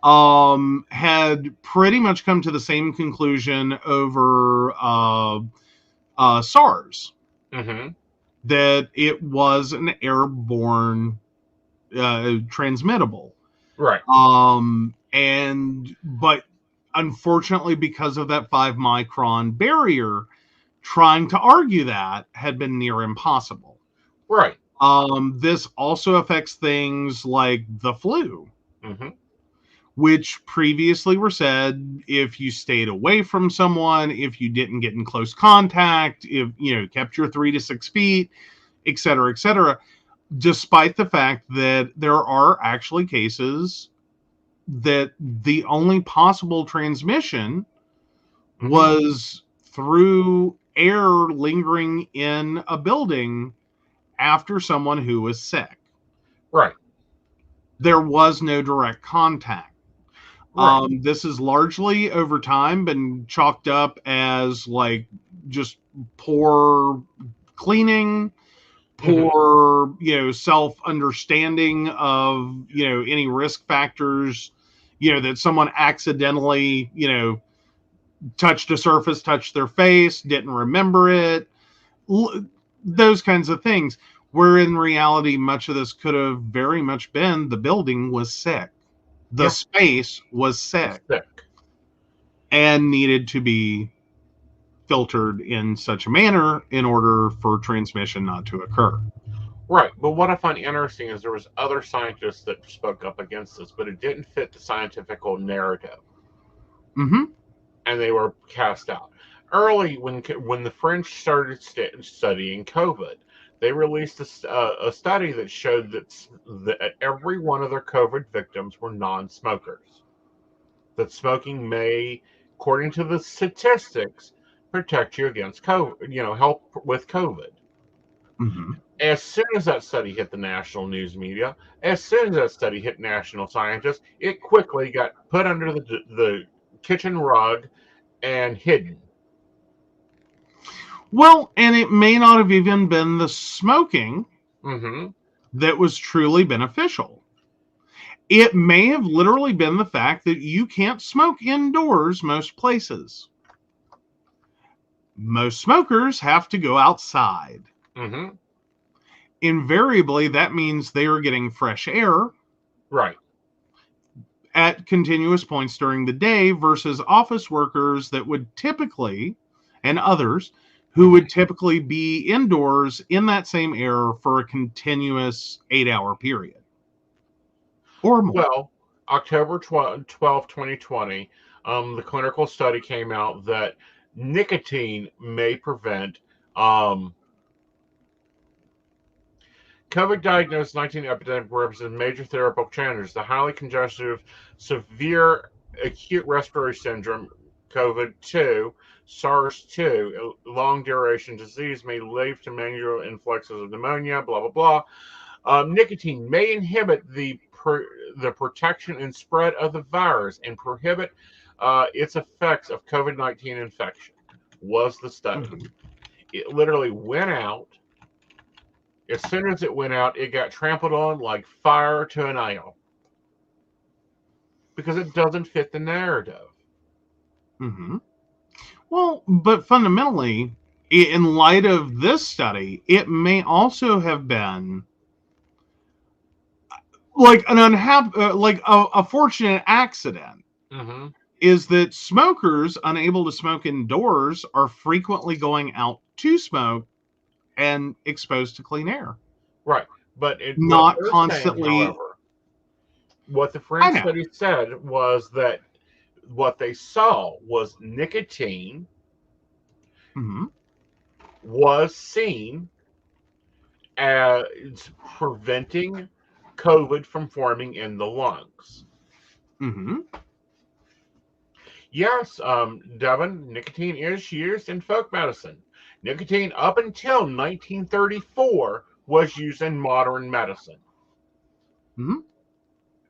had pretty much come to the same conclusion over SARS, that it was an airborne transmittable, right. But unfortunately, because of that 5-micron barrier, trying to argue that had been near impossible. Right. This also affects things like the flu, which previously were said if you stayed away from someone, if you didn't get in close contact, if you kept your 3 to 6 feet, et cetera, despite the fact that there are actually cases that the only possible transmission was through air lingering in a building after someone who was sick. Right. There was no direct contact. Right. This has largely over time been chalked up as like just poor cleaning, poor, self-understanding of, any risk factors, that someone accidentally, touched a surface, touched their face, didn't remember it, those kinds of things, where in reality, much of this could have very much been the building was sick. The space was sick and needed to be filtered in such a manner in order for transmission not to occur. Right. But what I find interesting is there was other scientists that spoke up against this, but it didn't fit the scientific narrative. And they were cast out. Early, when the French started studying COVID, they released a study that showed that every one of their COVID victims were non-smokers. That smoking may, according to the statistics, protect you against COVID, help with COVID. As soon as that study hit the national news media, as soon as that study hit national scientists, it quickly got put under the kitchen rug and hidden. Well, and it may not have even been the smoking that was truly beneficial. It may have literally been the fact that you can't smoke indoors most places. Most smokers have to go outside. Invariably, that means they are getting fresh air. Right. At continuous points during the day versus office workers that would typically, and others, who would typically be indoors in that same air for a continuous 8-hour period. Or more. Well, October 12, 2020, the clinical study came out that nicotine may prevent COVID-19 epidemic represents major therapeutic challenges. The highly congestive, severe acute respiratory syndrome, COVID-2, SARS-2, long-duration disease may lead to manual influxes of pneumonia, blah, blah, blah. Nicotine may inhibit the the protection and spread of the virus and prohibit its effects of COVID-19 infection, was the study. Mhm. It literally went out. As soon as it went out, it got trampled on like fire to a nail because it doesn't fit the narrative. Mhm. Well, but fundamentally, in light of this study, it may also have been like an like a fortunate accident. Hmm. Is that smokers unable to smoke indoors are frequently going out to smoke and exposed to clean air, Right. But what not they're saying, constantly. however, what the I French know. study said was that what they saw was nicotine Hmm. was seen as preventing COVID from forming in the lungs. Hmm. Yes, Devin, nicotine is used in folk medicine. Nicotine, up until 1934, was used in modern medicine. Hmm.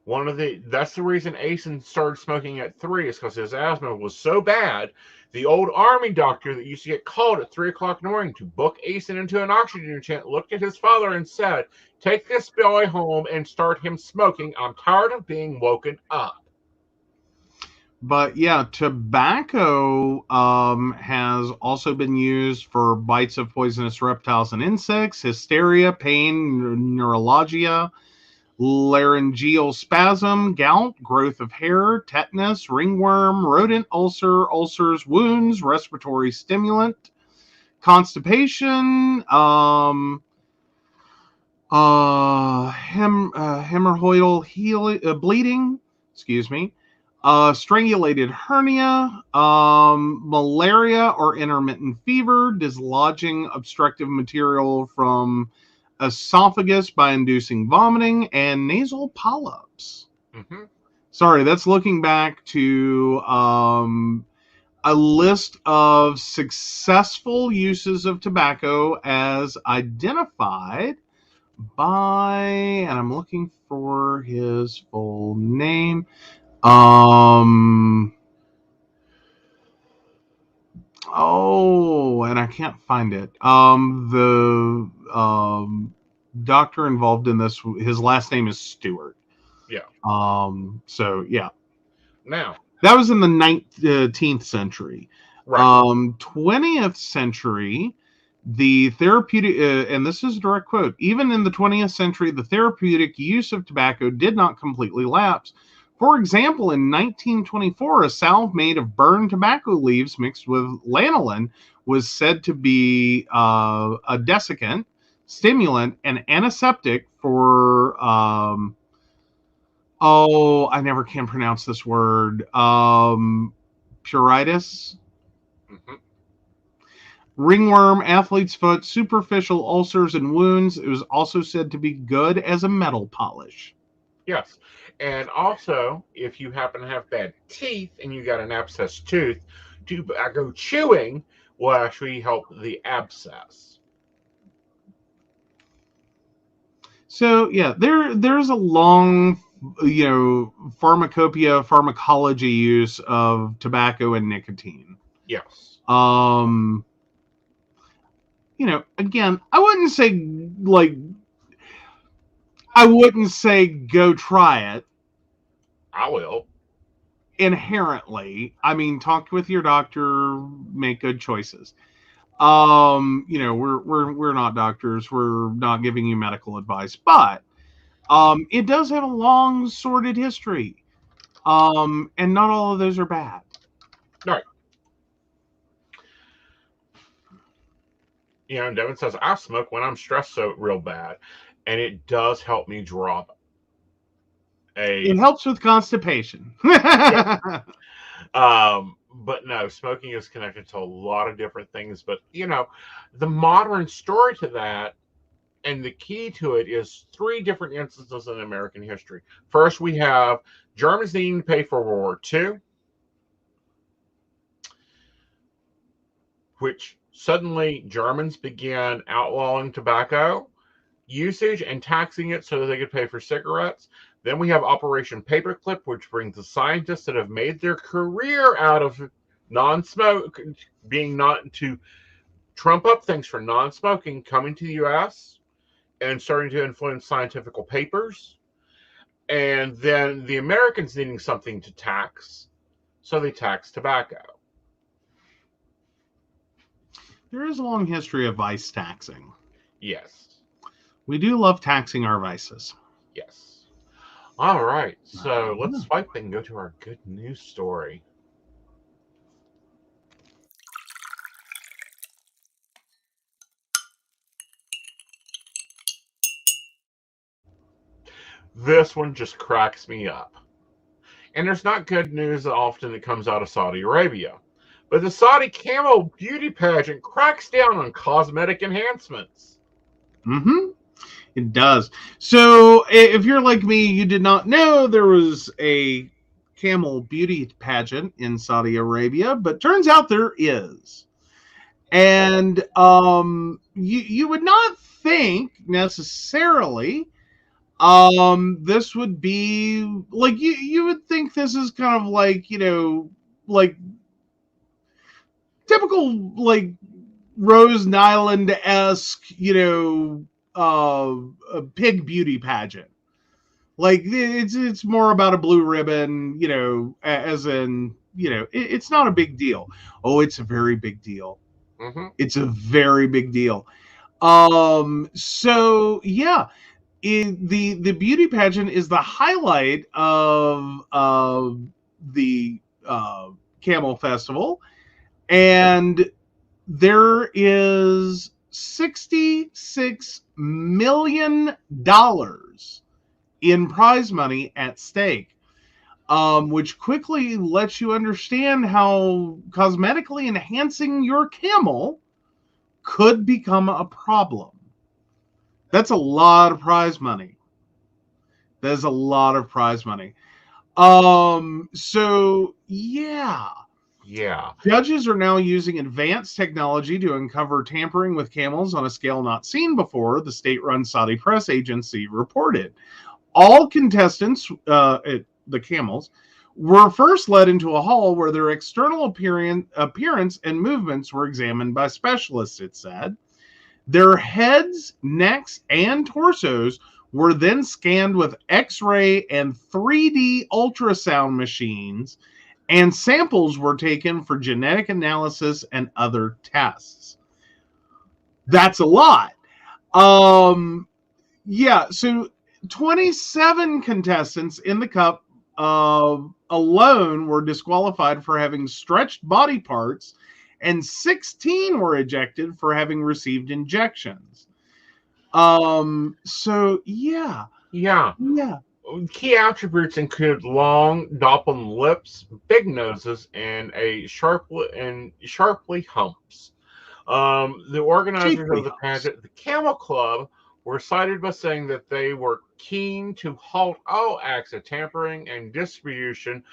That's the reason Aeson started smoking at 3 is because his asthma was so bad. The old army doctor that used to get called at 3 o'clock in the morning to book Aeson into an oxygen tent looked at his father and said, "Take this boy home and start him smoking. I'm tired of being woken up." But yeah, tobacco has also been used for bites of poisonous reptiles and insects, hysteria, pain, neuralgia, laryngeal spasm, gout, growth of hair, tetanus, ringworm, rodent ulcers, wounds, respiratory stimulant, constipation, hemorrhoidal bleeding, excuse me, strangulated hernia, malaria or intermittent fever, dislodging obstructive material from esophagus by inducing vomiting, and nasal polyps. Hmm. Sorry, that's looking back to a list of successful uses of tobacco as identified by, and I'm looking for his full name. Oh, and I can't find it. The doctor involved in this, his last name is Stewart. Yeah. So yeah, Now, that was in the 19th century. right. 20th century, the therapeutic, and this is a direct quote, even in the 20th century, the therapeutic use of tobacco did not completely lapse. For example, in 1924, a salve made of burned tobacco leaves mixed with lanolin was said to be a desiccant, stimulant, and antiseptic for oh, I never can pronounce this word. Pruritus, Hmm. ringworm, athlete's foot, superficial ulcers and wounds. It was also said to be good as a metal polish. Yes. And also, if you happen to have bad teeth and you got an abscess tooth, tobacco chewing will actually help the abscess. So yeah, there's a long, pharmacology use of tobacco and nicotine. Yes. Um, again, I wouldn't say go try it I will. inherently. I mean, talk with your doctor, make good choices. We're not doctors, we're not giving you medical advice, but it does have a long sordid history. And not all of those are bad. All right. Devin says, I smoke when I'm stressed so real bad, and it does help me drop It a. helps with constipation. Yeah. But no, smoking is connected to a lot of different things. But, the modern story to that and the key to it is three different instances in American history. First, we have Germans needing to pay for World War II, which suddenly Germans began outlawing tobacco usage and taxing it so that they could pay for cigarettes. Then we have Operation Paperclip, which brings the scientists that have made their career out of non-smoke, being not to trump up things for non-smoking, coming to the U.S. and starting to influence scientific papers. And then the Americans needing something to tax, so they tax tobacco. There is a long history of vice taxing. Yes. We do love taxing our vices. Yes. All right. So let's swipe and go to our good news story. This one just cracks me up. And there's not good news often that comes out of Saudi Arabia. But the Saudi camel beauty pageant cracks down on cosmetic enhancements. Mm-hmm. It does. So if you're like me, you did not know there was a camel beauty pageant in Saudi Arabia, but turns out there is. And you would not think necessarily this would be like you would think this is kind of like, like typical like Rose Nyland-esque, a pig beauty pageant. Like it's more about a blue ribbon, as in, it's not a big deal. Oh, it's a very big deal. Mm-hmm. It's a very big deal. So yeah, the beauty pageant is the highlight of the Camel Festival, and there is $66 million in prize money at stake, which quickly lets you understand how cosmetically enhancing your camel could become a problem. That's a lot of prize money. There's a lot of prize money. So yeah. Yeah. Judges are now using advanced technology to uncover tampering with camels on a scale not seen before, the state-run Saudi press agency reported. All contestants, the camels, were first led into a hall where their external appearance and movements were examined by specialists, it said. Their heads, necks, and torsos were then scanned with X-ray and 3D ultrasound machines, and samples were taken for genetic analysis and other tests. That's a lot. Yeah, so 27 contestants in the cup alone were disqualified for having stretched body parts, and 16 were ejected for having received injections. So yeah. Key attributes include long, doppeln lips, big noses, and sharply humps. The organizers of the pageant, the Camel Club, were cited by saying that they were keen to halt all acts of tampering and distribution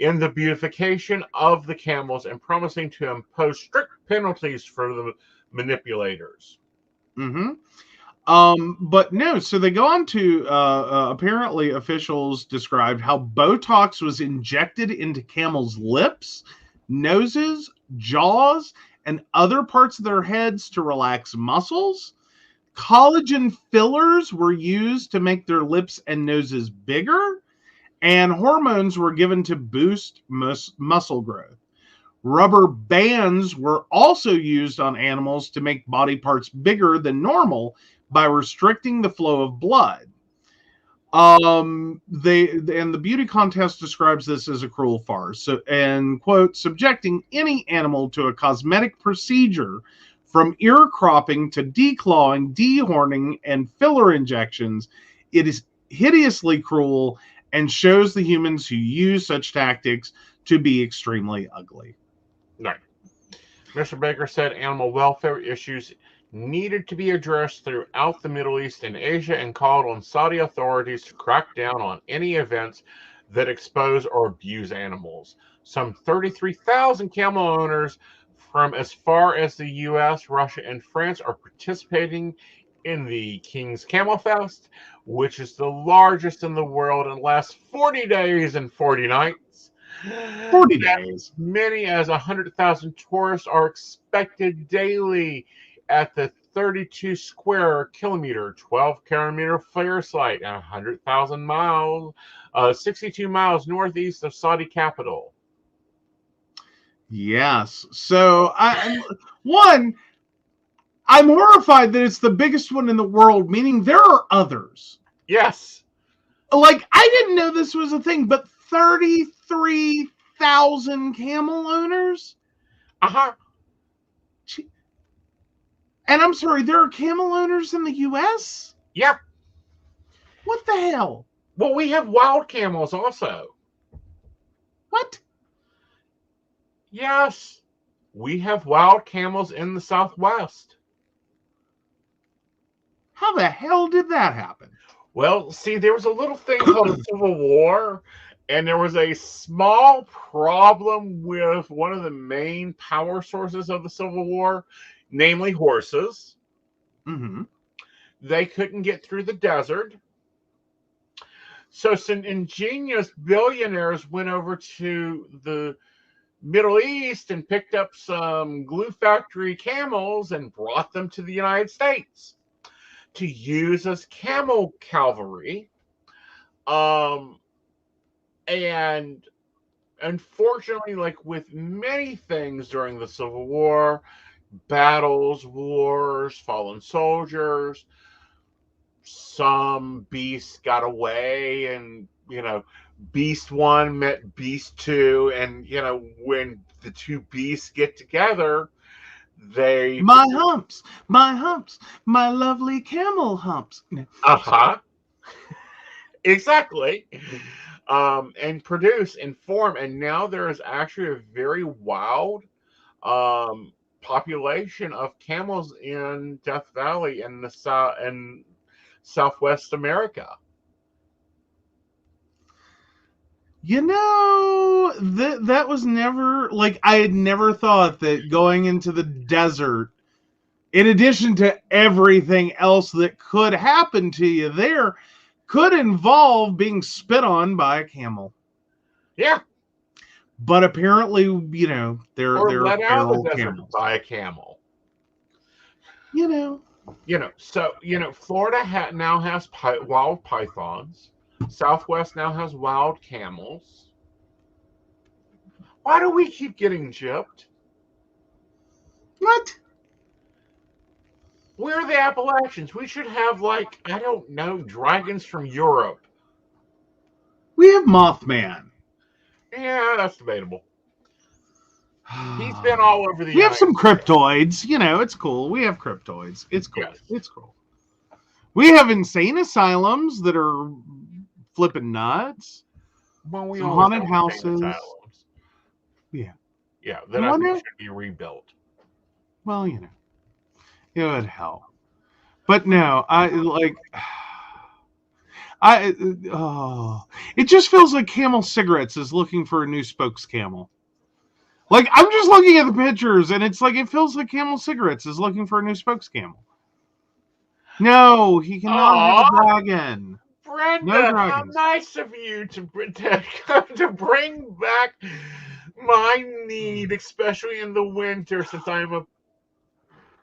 in the beautification of the camels, and promising to impose strict penalties for the manipulators. Mm-hmm. But no, so they go on to apparently officials described how Botox was injected into camels' lips, noses, jaws, and other parts of their heads to relax muscles. Collagen fillers were used to make their lips and noses bigger, and hormones were given to boost muscle growth. Rubber bands were also used on animals to make body parts bigger than normal by restricting the flow of blood. The beauty contest describes this as a cruel farce. So, and quote, subjecting any animal to a cosmetic procedure from ear cropping to declawing, dehorning, and filler injections, it is hideously cruel and shows the humans who use such tactics to be extremely ugly. Right. Mr. Baker said animal welfare issues needed to be addressed throughout the Middle East and Asia, and called on Saudi authorities to crack down on any events that expose or abuse animals. Some 33,000 camel owners from as far as the US, Russia, and France are participating in the King's Camel Fest, which is the largest in the world and lasts 40 days and 40 nights. 40 days. Many as 100,000 tourists are expected daily at the 32 square kilometer, 12 kilometer flare site, and 100,000 miles, 62 miles northeast of Saudi capital. Yes. So, I'm horrified that it's the biggest one in the world, meaning there are others. Yes. Like, I didn't know this was a thing, but 33,000 camel owners? Uh-huh. And I'm sorry, there are camel owners in the U.S.? Yeah. What the hell? Well, we have wild camels also. What? Yes. We have wild camels in the Southwest. How the hell did that happen? Well, see, there was a little thing called the Civil War, and there was a small problem with one of the main power sources of the Civil War, namely horses. Mm-hmm. They couldn't get through the desert. So some ingenious billionaires went over to the Middle East and picked up some glue factory camels and brought them to the United States to use as camel cavalry. And unfortunately, like with many things during the Civil War, battles, wars, fallen soldiers, some beasts got away, and Beast 1 met Beast 2, and when the two beasts get together, they my humps, my lovely camel humps. Exactly. And produce and form, and now there is actually a very wild population of camels in Death Valley in the south and Southwest America. That was never, like, I had never thought that going into the desert, in addition to everything else that could happen to you there, could involve being spit on by a camel. Yeah. But apparently, they're let out of the desert camels. by a camel. So Florida now has wild pythons. Southwest now has wild camels. Why do we keep getting gypped? What? Where are the Appalachians? We should have, like, I don't know, dragons from Europe. We have Mothman. Yeah, that's debatable. He's been all over the We have some cryptoids. It's cool. We have cryptoids. It's cool. Yes. It's cool. We have insane asylums that are flipping nuts. Well, we some always haunted have houses. asylums. Yeah. Yeah, that I think should be rebuilt. Well, it would help. But no, it just feels like Camel Cigarettes is looking for a new spokes camel. Like, I'm just looking at the pictures, and it's like, it feels like Camel Cigarettes is looking for a new spokes camel. No, he cannot have a dragon. Brenda, how nice of you to bring back my need, especially in the winter, since I'm a...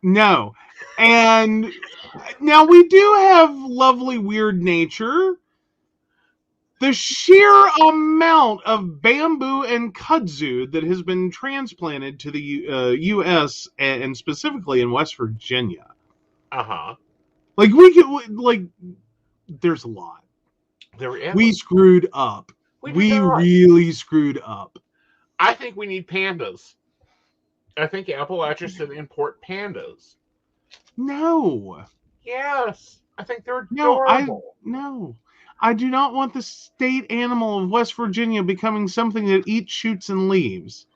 No. And now we do have lovely weird nature. The sheer amount of bamboo and kudzu that has been transplanted to the U.S. and specifically in West Virginia. Uh-huh. Like, there's a lot. We screwed up. We really screwed up. I think we need pandas. I think Appalachia should import pandas. No. Yes. I think they're adorable. No. I do not want the state animal of West Virginia becoming something that eats, shoots, and leaves.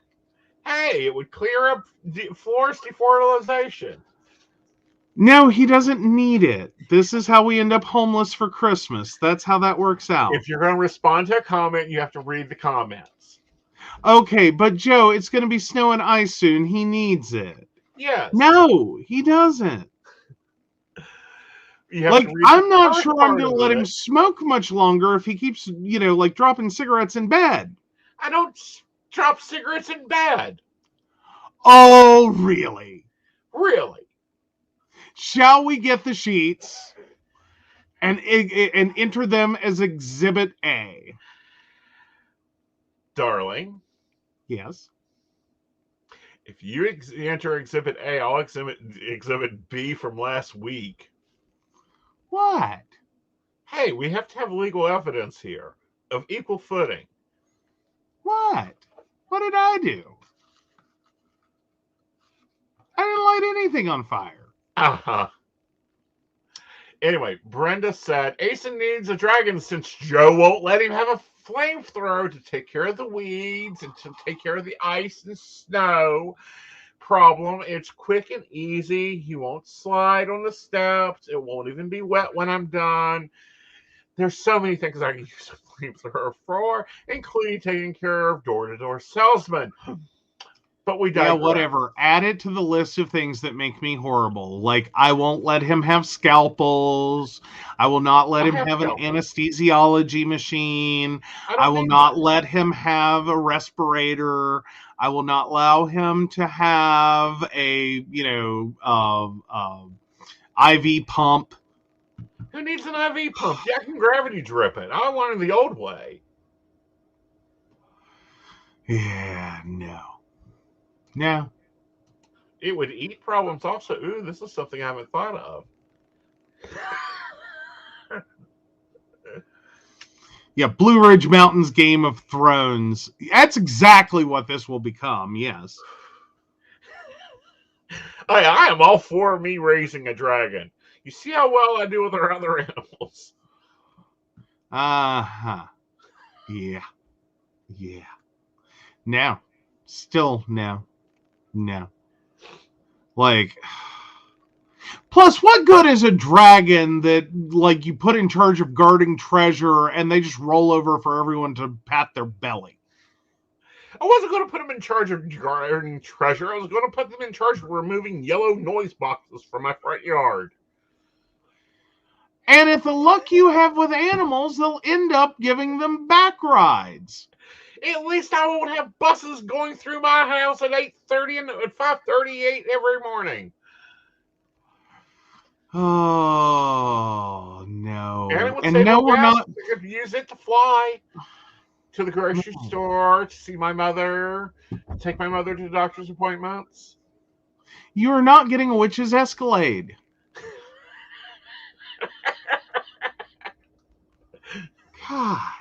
Hey, it would clear up forest deforestation. No, he doesn't need it. This is how we end up homeless for Christmas. That's how that works out. If you're going to respond to a comment, you have to read the comments. Okay, but Joe, it's going to be snow and ice soon. He needs it. Yes. No, he doesn't. You have Like, to read the I'm not first sure I'm part going to of let him it. smoke much longer if he keeps, like dropping cigarettes in bed. I don't drop cigarettes in bed. Oh, really? Really? Shall we get the sheets and enter them as Exhibit A? Darling, Yes. if you enter Exhibit A, I'll exhibit B from last week. What? Hey, we have to have legal evidence here of equal footing. What? What did I do? I didn't light anything on fire. Uh-huh. Anyway, Brenda said Aeson needs a dragon since Joe won't let him have a flamethrower to take care of the weeds and to take care of the ice and snow problem. It's quick and easy. He won't slide on the steps. It won't even be wet when I'm done. There's so many things I can use a flamethrower for, including taking care of door-to-door salesmen. But we digress. Yeah, whatever. Add it to the list of things that make me horrible. Like, I won't let him have scalpels. I will not let him have an anesthesiology machine. I will not let him have a respirator. I will not allow him to have a, IV pump. Who needs an IV pump? Yeah, I can gravity drip it. I want it the old way. Yeah, no. No. It would eat problems also. Ooh, this is something I haven't thought of. Yeah, Blue Ridge Mountains Game of Thrones. That's exactly what this will become, yes. I am all for me raising a dragon. You see how well I do with our other animals. Uh-huh. Yeah. Yeah. No. Still no. No. Like, plus, what good is a dragon that, like, you put in charge of guarding treasure and they just roll over for everyone to pat their belly? I wasn't going to put them in charge of guarding treasure. I was going to put them in charge of removing yellow noise boxes from my front yard. And if the luck you have with animals, they'll end up giving them back rides. At least I won't have buses going through my house at 8:30 and at 5:38 every morning. Oh, no. And it would And save no, on we're gas. not. I could use it to fly to the grocery store, to see my mother, take my mother to doctor's appointments. You are not getting a witch's Escalade. God.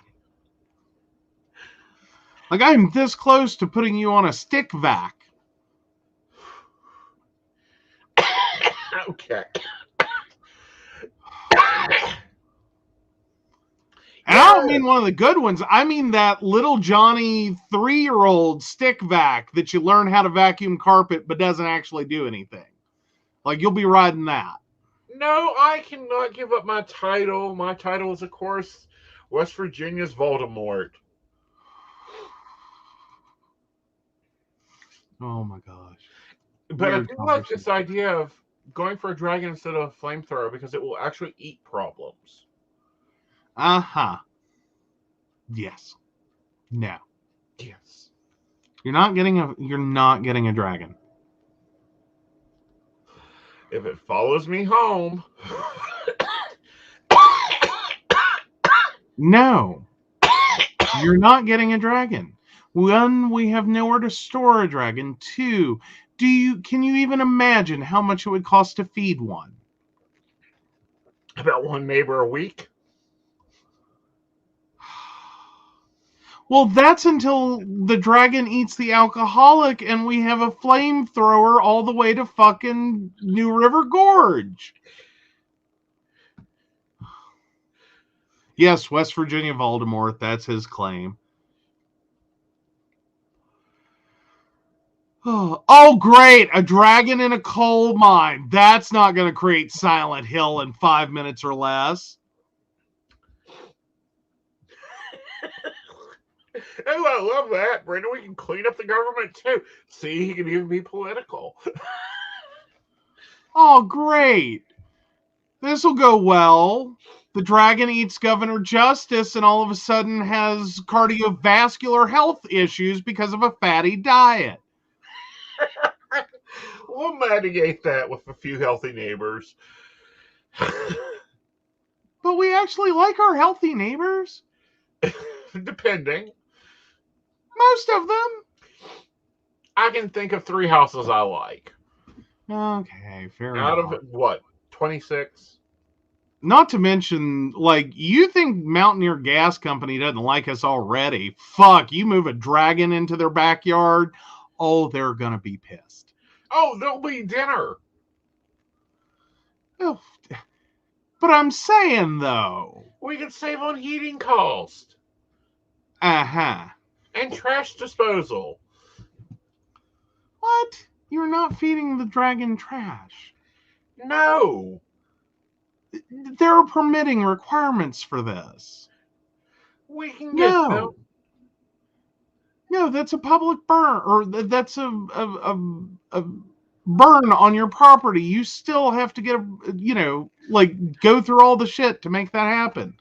Like, I'm this close to putting you on a stick vac. Okay. And I don't mean one of the good ones. I mean that little Johnny 3-year-old stick vac that you learn how to vacuum carpet but doesn't actually do anything. Like, you'll be riding that. No, I cannot give up my title. My title is, of course, West Virginia's Voldemort. Oh my gosh. But I do like this idea of going for a dragon instead of a flamethrower because it will actually eat problems. Uh-huh. Yes. No. Yes. You're not getting a dragon. If it follows me home. No. You're not getting a dragon. One, we have nowhere to store a dragon. Two, can you even imagine how much it would cost to feed one? About one neighbor a week. Well, that's until the dragon eats the alcoholic and we have a flamethrower all the way to fucking New River Gorge. Yes, West Virginia Voldemort, that's his claim. Oh, great. A dragon in a coal mine. That's not going to create Silent Hill in 5 minutes or less. Oh, I love that, Brandon. We can clean up the government, too. See, he can even be political. Oh, great. This will go well. The dragon eats Governor Justice and all of a sudden has cardiovascular health issues because of a fatty diet. We'll mitigate that with a few healthy neighbors. But we actually like our healthy neighbors. Depending. Most of them. I can think of 3 houses I like. Okay, fair Out enough. of, what, 26? Not to mention, like, you think Mountaineer Gas Company doesn't like us already. Fuck, you move a dragon into their backyard, oh, they're gonna be pissed. Oh, there'll be dinner. Oh, but I'm saying, though. We could save on heating cost. Uh-huh. And trash disposal. What? You're not feeding the dragon trash. No. There are permitting requirements for this. We can get them. No, that's a public burn, or that's a burn on your property. You still have to get go through all the shit to make that happen.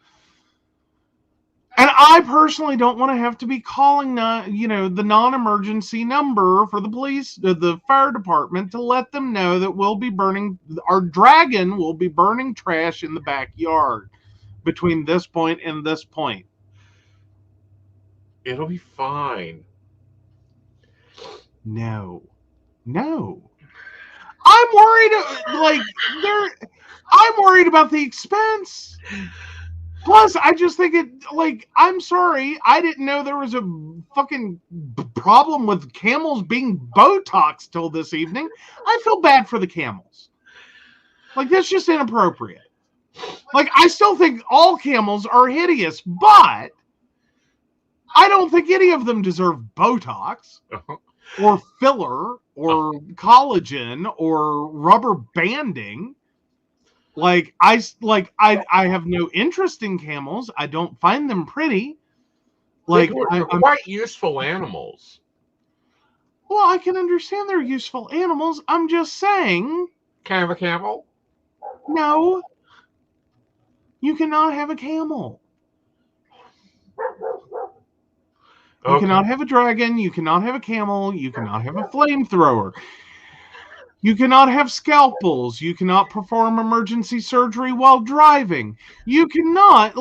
And I personally don't want to have to be calling the non-emergency number for the police, the fire department, to let them know that our dragon will be burning trash in the backyard between this point and this point. It'll be fine. No. I'm worried, I'm worried about the expense. Plus, I just think I'm sorry, I didn't know there was a fucking problem with camels being Botox till this evening. I feel bad for the camels. That's just inappropriate. I still think all camels are hideous, but I don't think any of them deserve Botox or filler or collagen or rubber banding. I have no interest in camels. I don't find them pretty. They're quite useful animals. Well, I can understand they're useful animals. I'm just saying. Can I have a camel? No. You cannot have a camel. Okay. You cannot have a dragon. You cannot have a camel. You cannot have a flamethrower. You cannot have scalpels. You cannot perform emergency surgery while driving. You cannot,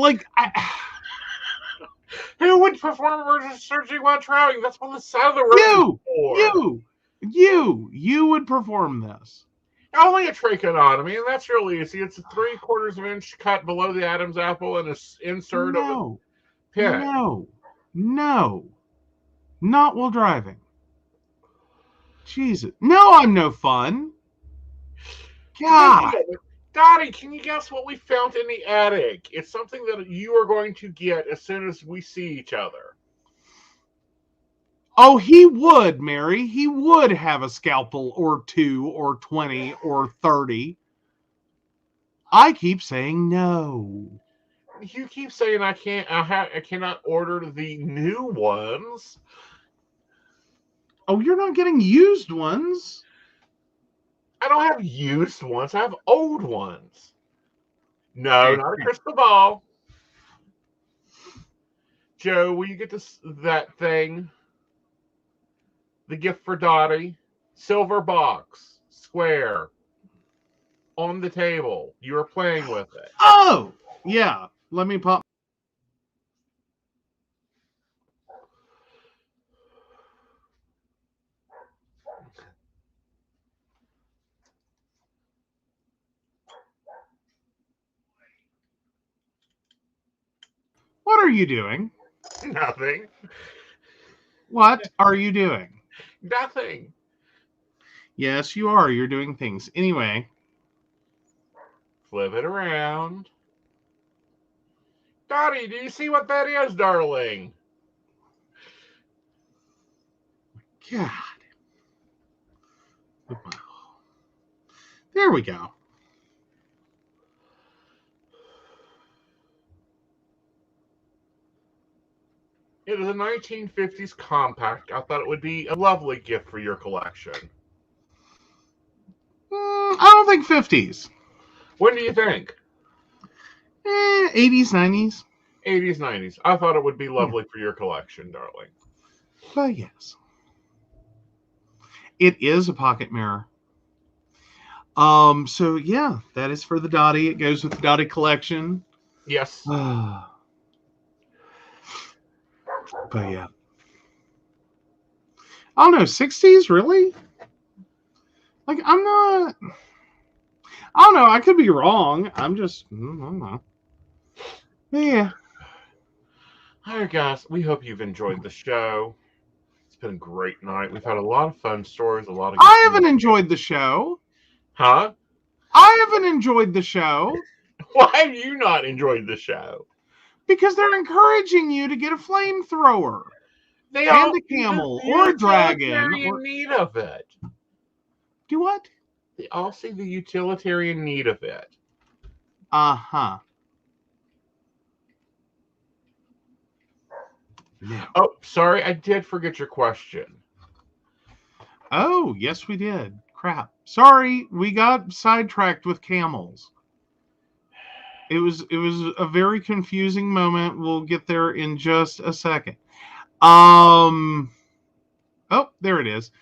Who would perform emergency surgery while driving? That's on the side of the road. You would perform this. Only a tracheotomy, and that's real easy. It's a 3/4 of an inch cut below the Adam's apple and an insert of a pit. No. Not while driving. Jesus. No, I'm no fun. God. Dottie, can you guess what we found in the attic? It's something that you are going to get as soon as we see each other. Oh, he would, Mary. He would have a scalpel or 2 or 20 or 30. I keep saying no. You keep saying I cannot order the new ones. Oh, you're not getting used ones. I don't have used ones. I have old ones. No, not a crystal ball. Joe, will you get that thing? The gift for Dottie. Silver box. Square. On the table. You were playing with it. Oh! Yeah. Let me pop. What are you doing? Nothing. What are you doing? Nothing. Yes, you are. You're doing things. Anyway. Flip it around. Dottie, do you see what that is, darling? God. There we go. It is a 1950s compact. I thought it would be a lovely gift for your collection. I don't think 50s. When do you think? 80s, 90s. 80s, 90s. I thought it would be lovely for your collection, darling. But yes. It is a pocket mirror. So yeah, that is for the Dottie. It goes with the Dottie collection. Yes. But yeah. I don't know, 60s, really? Like, I don't know, I could be wrong. I don't know. Yeah. All right, guys. We hope you've enjoyed the show. It's been a great night. We've had a lot of fun stories, a lot of. I haven't enjoyed the show. Huh? I haven't enjoyed the show. Why have you not enjoyed the show? Because they're encouraging you to get a flamethrower. They And all a camel see the or a dragon. utilitarian need of it. Do what? They all see the utilitarian need of it. Uh-huh. No. Oh, sorry, I did forget your question. Oh, yes, we did. Crap. Sorry, we got sidetracked with camels. It was a very confusing moment. We'll get there in just a second. Oh, there it is.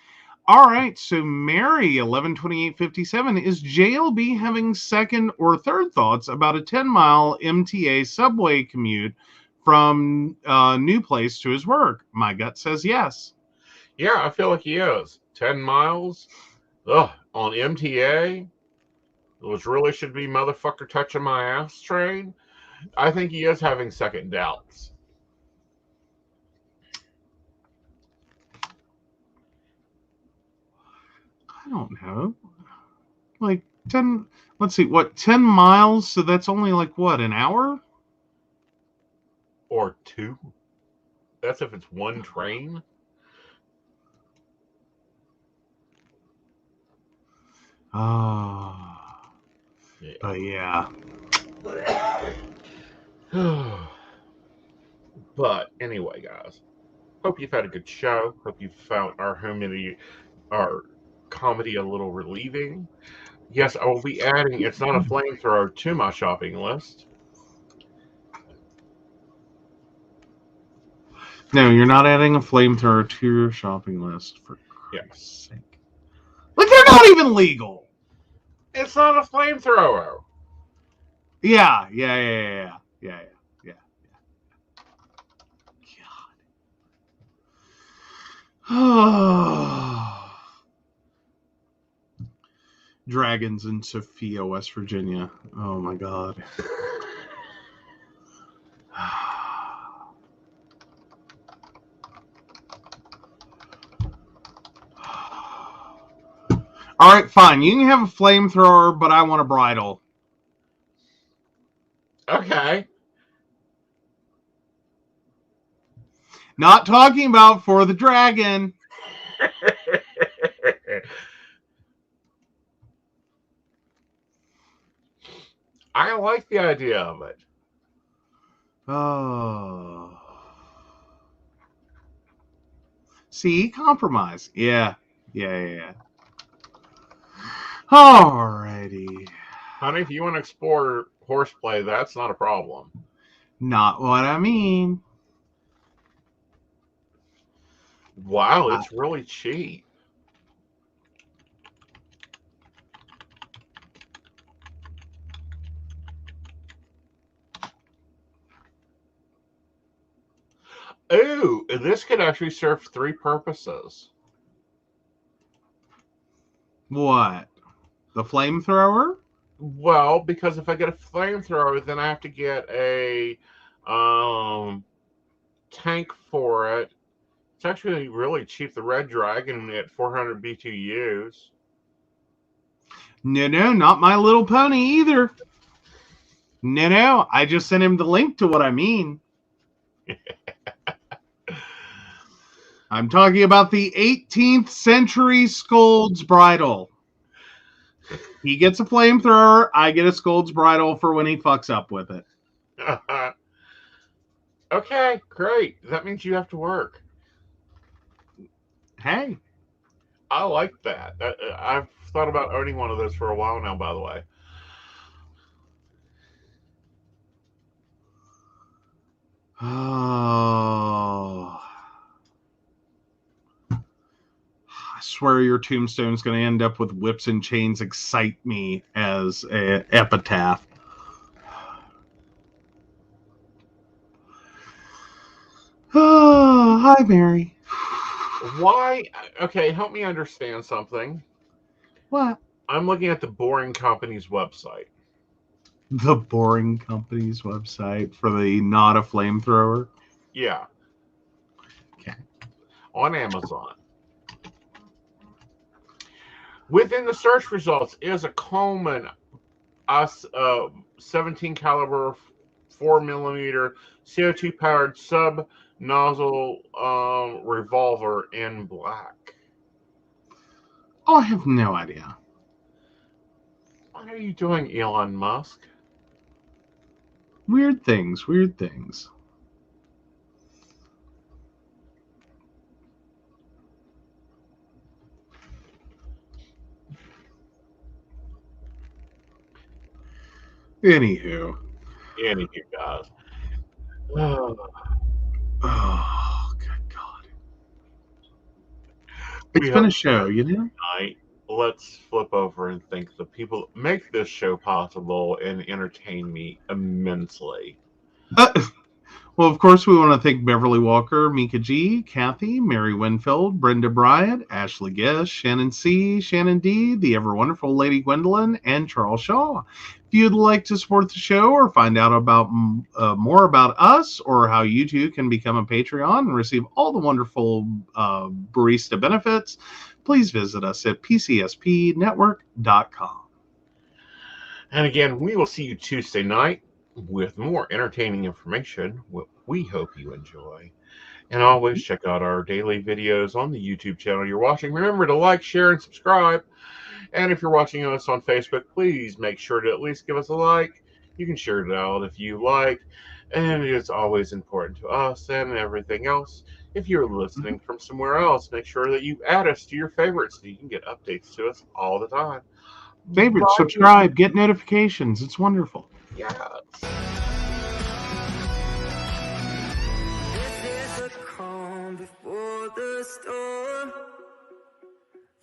All right, so Mary 112857, is JLB having second or third thoughts about a 10-mile MTA subway commute from New Place to his work? My gut says yes. Yeah, I feel like he is. 10 miles? Ugh, on MTA? Which really should be motherfucker touching my ass train? I think he is having second doubts. I don't know. Like 10, let's see, what, 10 miles? So that's only like, what, an hour? Or 2? That's if it's one train? Oh. Yeah. But yeah. But anyway, guys, hope you've had a good show. Hope you found our comedy a little relieving. Yes, I will be adding It's Not a Flamethrower to my shopping list. No, you're not adding a flamethrower to your shopping list, for Christ's sake. Like, they're not even legal. It's not a flamethrower. Yeah. God. Dragons in Sophia, West Virginia. Oh my God. All right, fine. You can have a flamethrower, but I want a bridle. Okay. Not talking about for the dragon. I like the idea of it. Oh. See, compromise. Yeah. Alrighty. Honey, if you want to explore horseplay, that's not a problem. Not what I mean. Wow, it's really cheap. Ooh, this could actually serve 3 purposes. What? The flamethrower? Well, because if I get a flamethrower, then I have to get a tank for it. It's actually really cheap. The Red Dragon at 400 BTUs. No, not My Little Pony either. No, I just sent him the link to what I mean. I'm talking about the 18th century Scold's Bridle. He gets a flamethrower, I get a Scold's Bridle for when he fucks up with it. Okay, great. That means you have to work. Hey. I like that. I've thought about owning one of those for a while now, by the way. Oh, I swear your tombstone's going to end up with whips and chains excite me as an epitaph. Oh, hi, Mary. Why? Okay, help me understand something. What? I'm looking at the Boring Company's website. The Boring Company's website for the not a flamethrower? Yeah. Okay. On Amazon. Within the search results is a Coleman 17 caliber 4mm CO2 powered sub nozzle revolver in black. Oh, I have no idea. What are you doing, Elon Musk? Weird things, weird things. Anywho. Anywho, guys. Oh, Oh, good God. we It's been hope a show, you know? tonight. Let's flip over and thank the people that make this show possible and entertain me immensely. Well, of course, we want to thank Beverly Walker, Mika G, Kathy, Mary Winfield, Brenda Bryant, Ashley Guest, Shannon C, Shannon D, the ever wonderful Lady Gwendolyn, and Charles Shaw. If you'd like to support the show or find out about more about us or how you too can become a Patreon and receive all the wonderful barista benefits, please visit us at PCSPnetwork.com. And again, we will see you Tuesday night with more entertaining information. We hope you enjoy. And always check out our daily videos on the YouTube channel you're watching. Remember to like, share, and subscribe. And if you're watching us on Facebook, please make sure to at least give us a like. You can share it out if you like. And it's always important to us and everything else. If you're listening from somewhere else, make sure that you add us to your favorites so you can get updates to us all the time. Favorite, subscribe, get notifications. It's wonderful. Yes. This is the calm before the storm.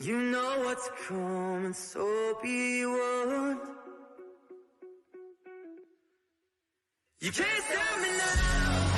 You know what's coming, so be warned. You can't stop me now.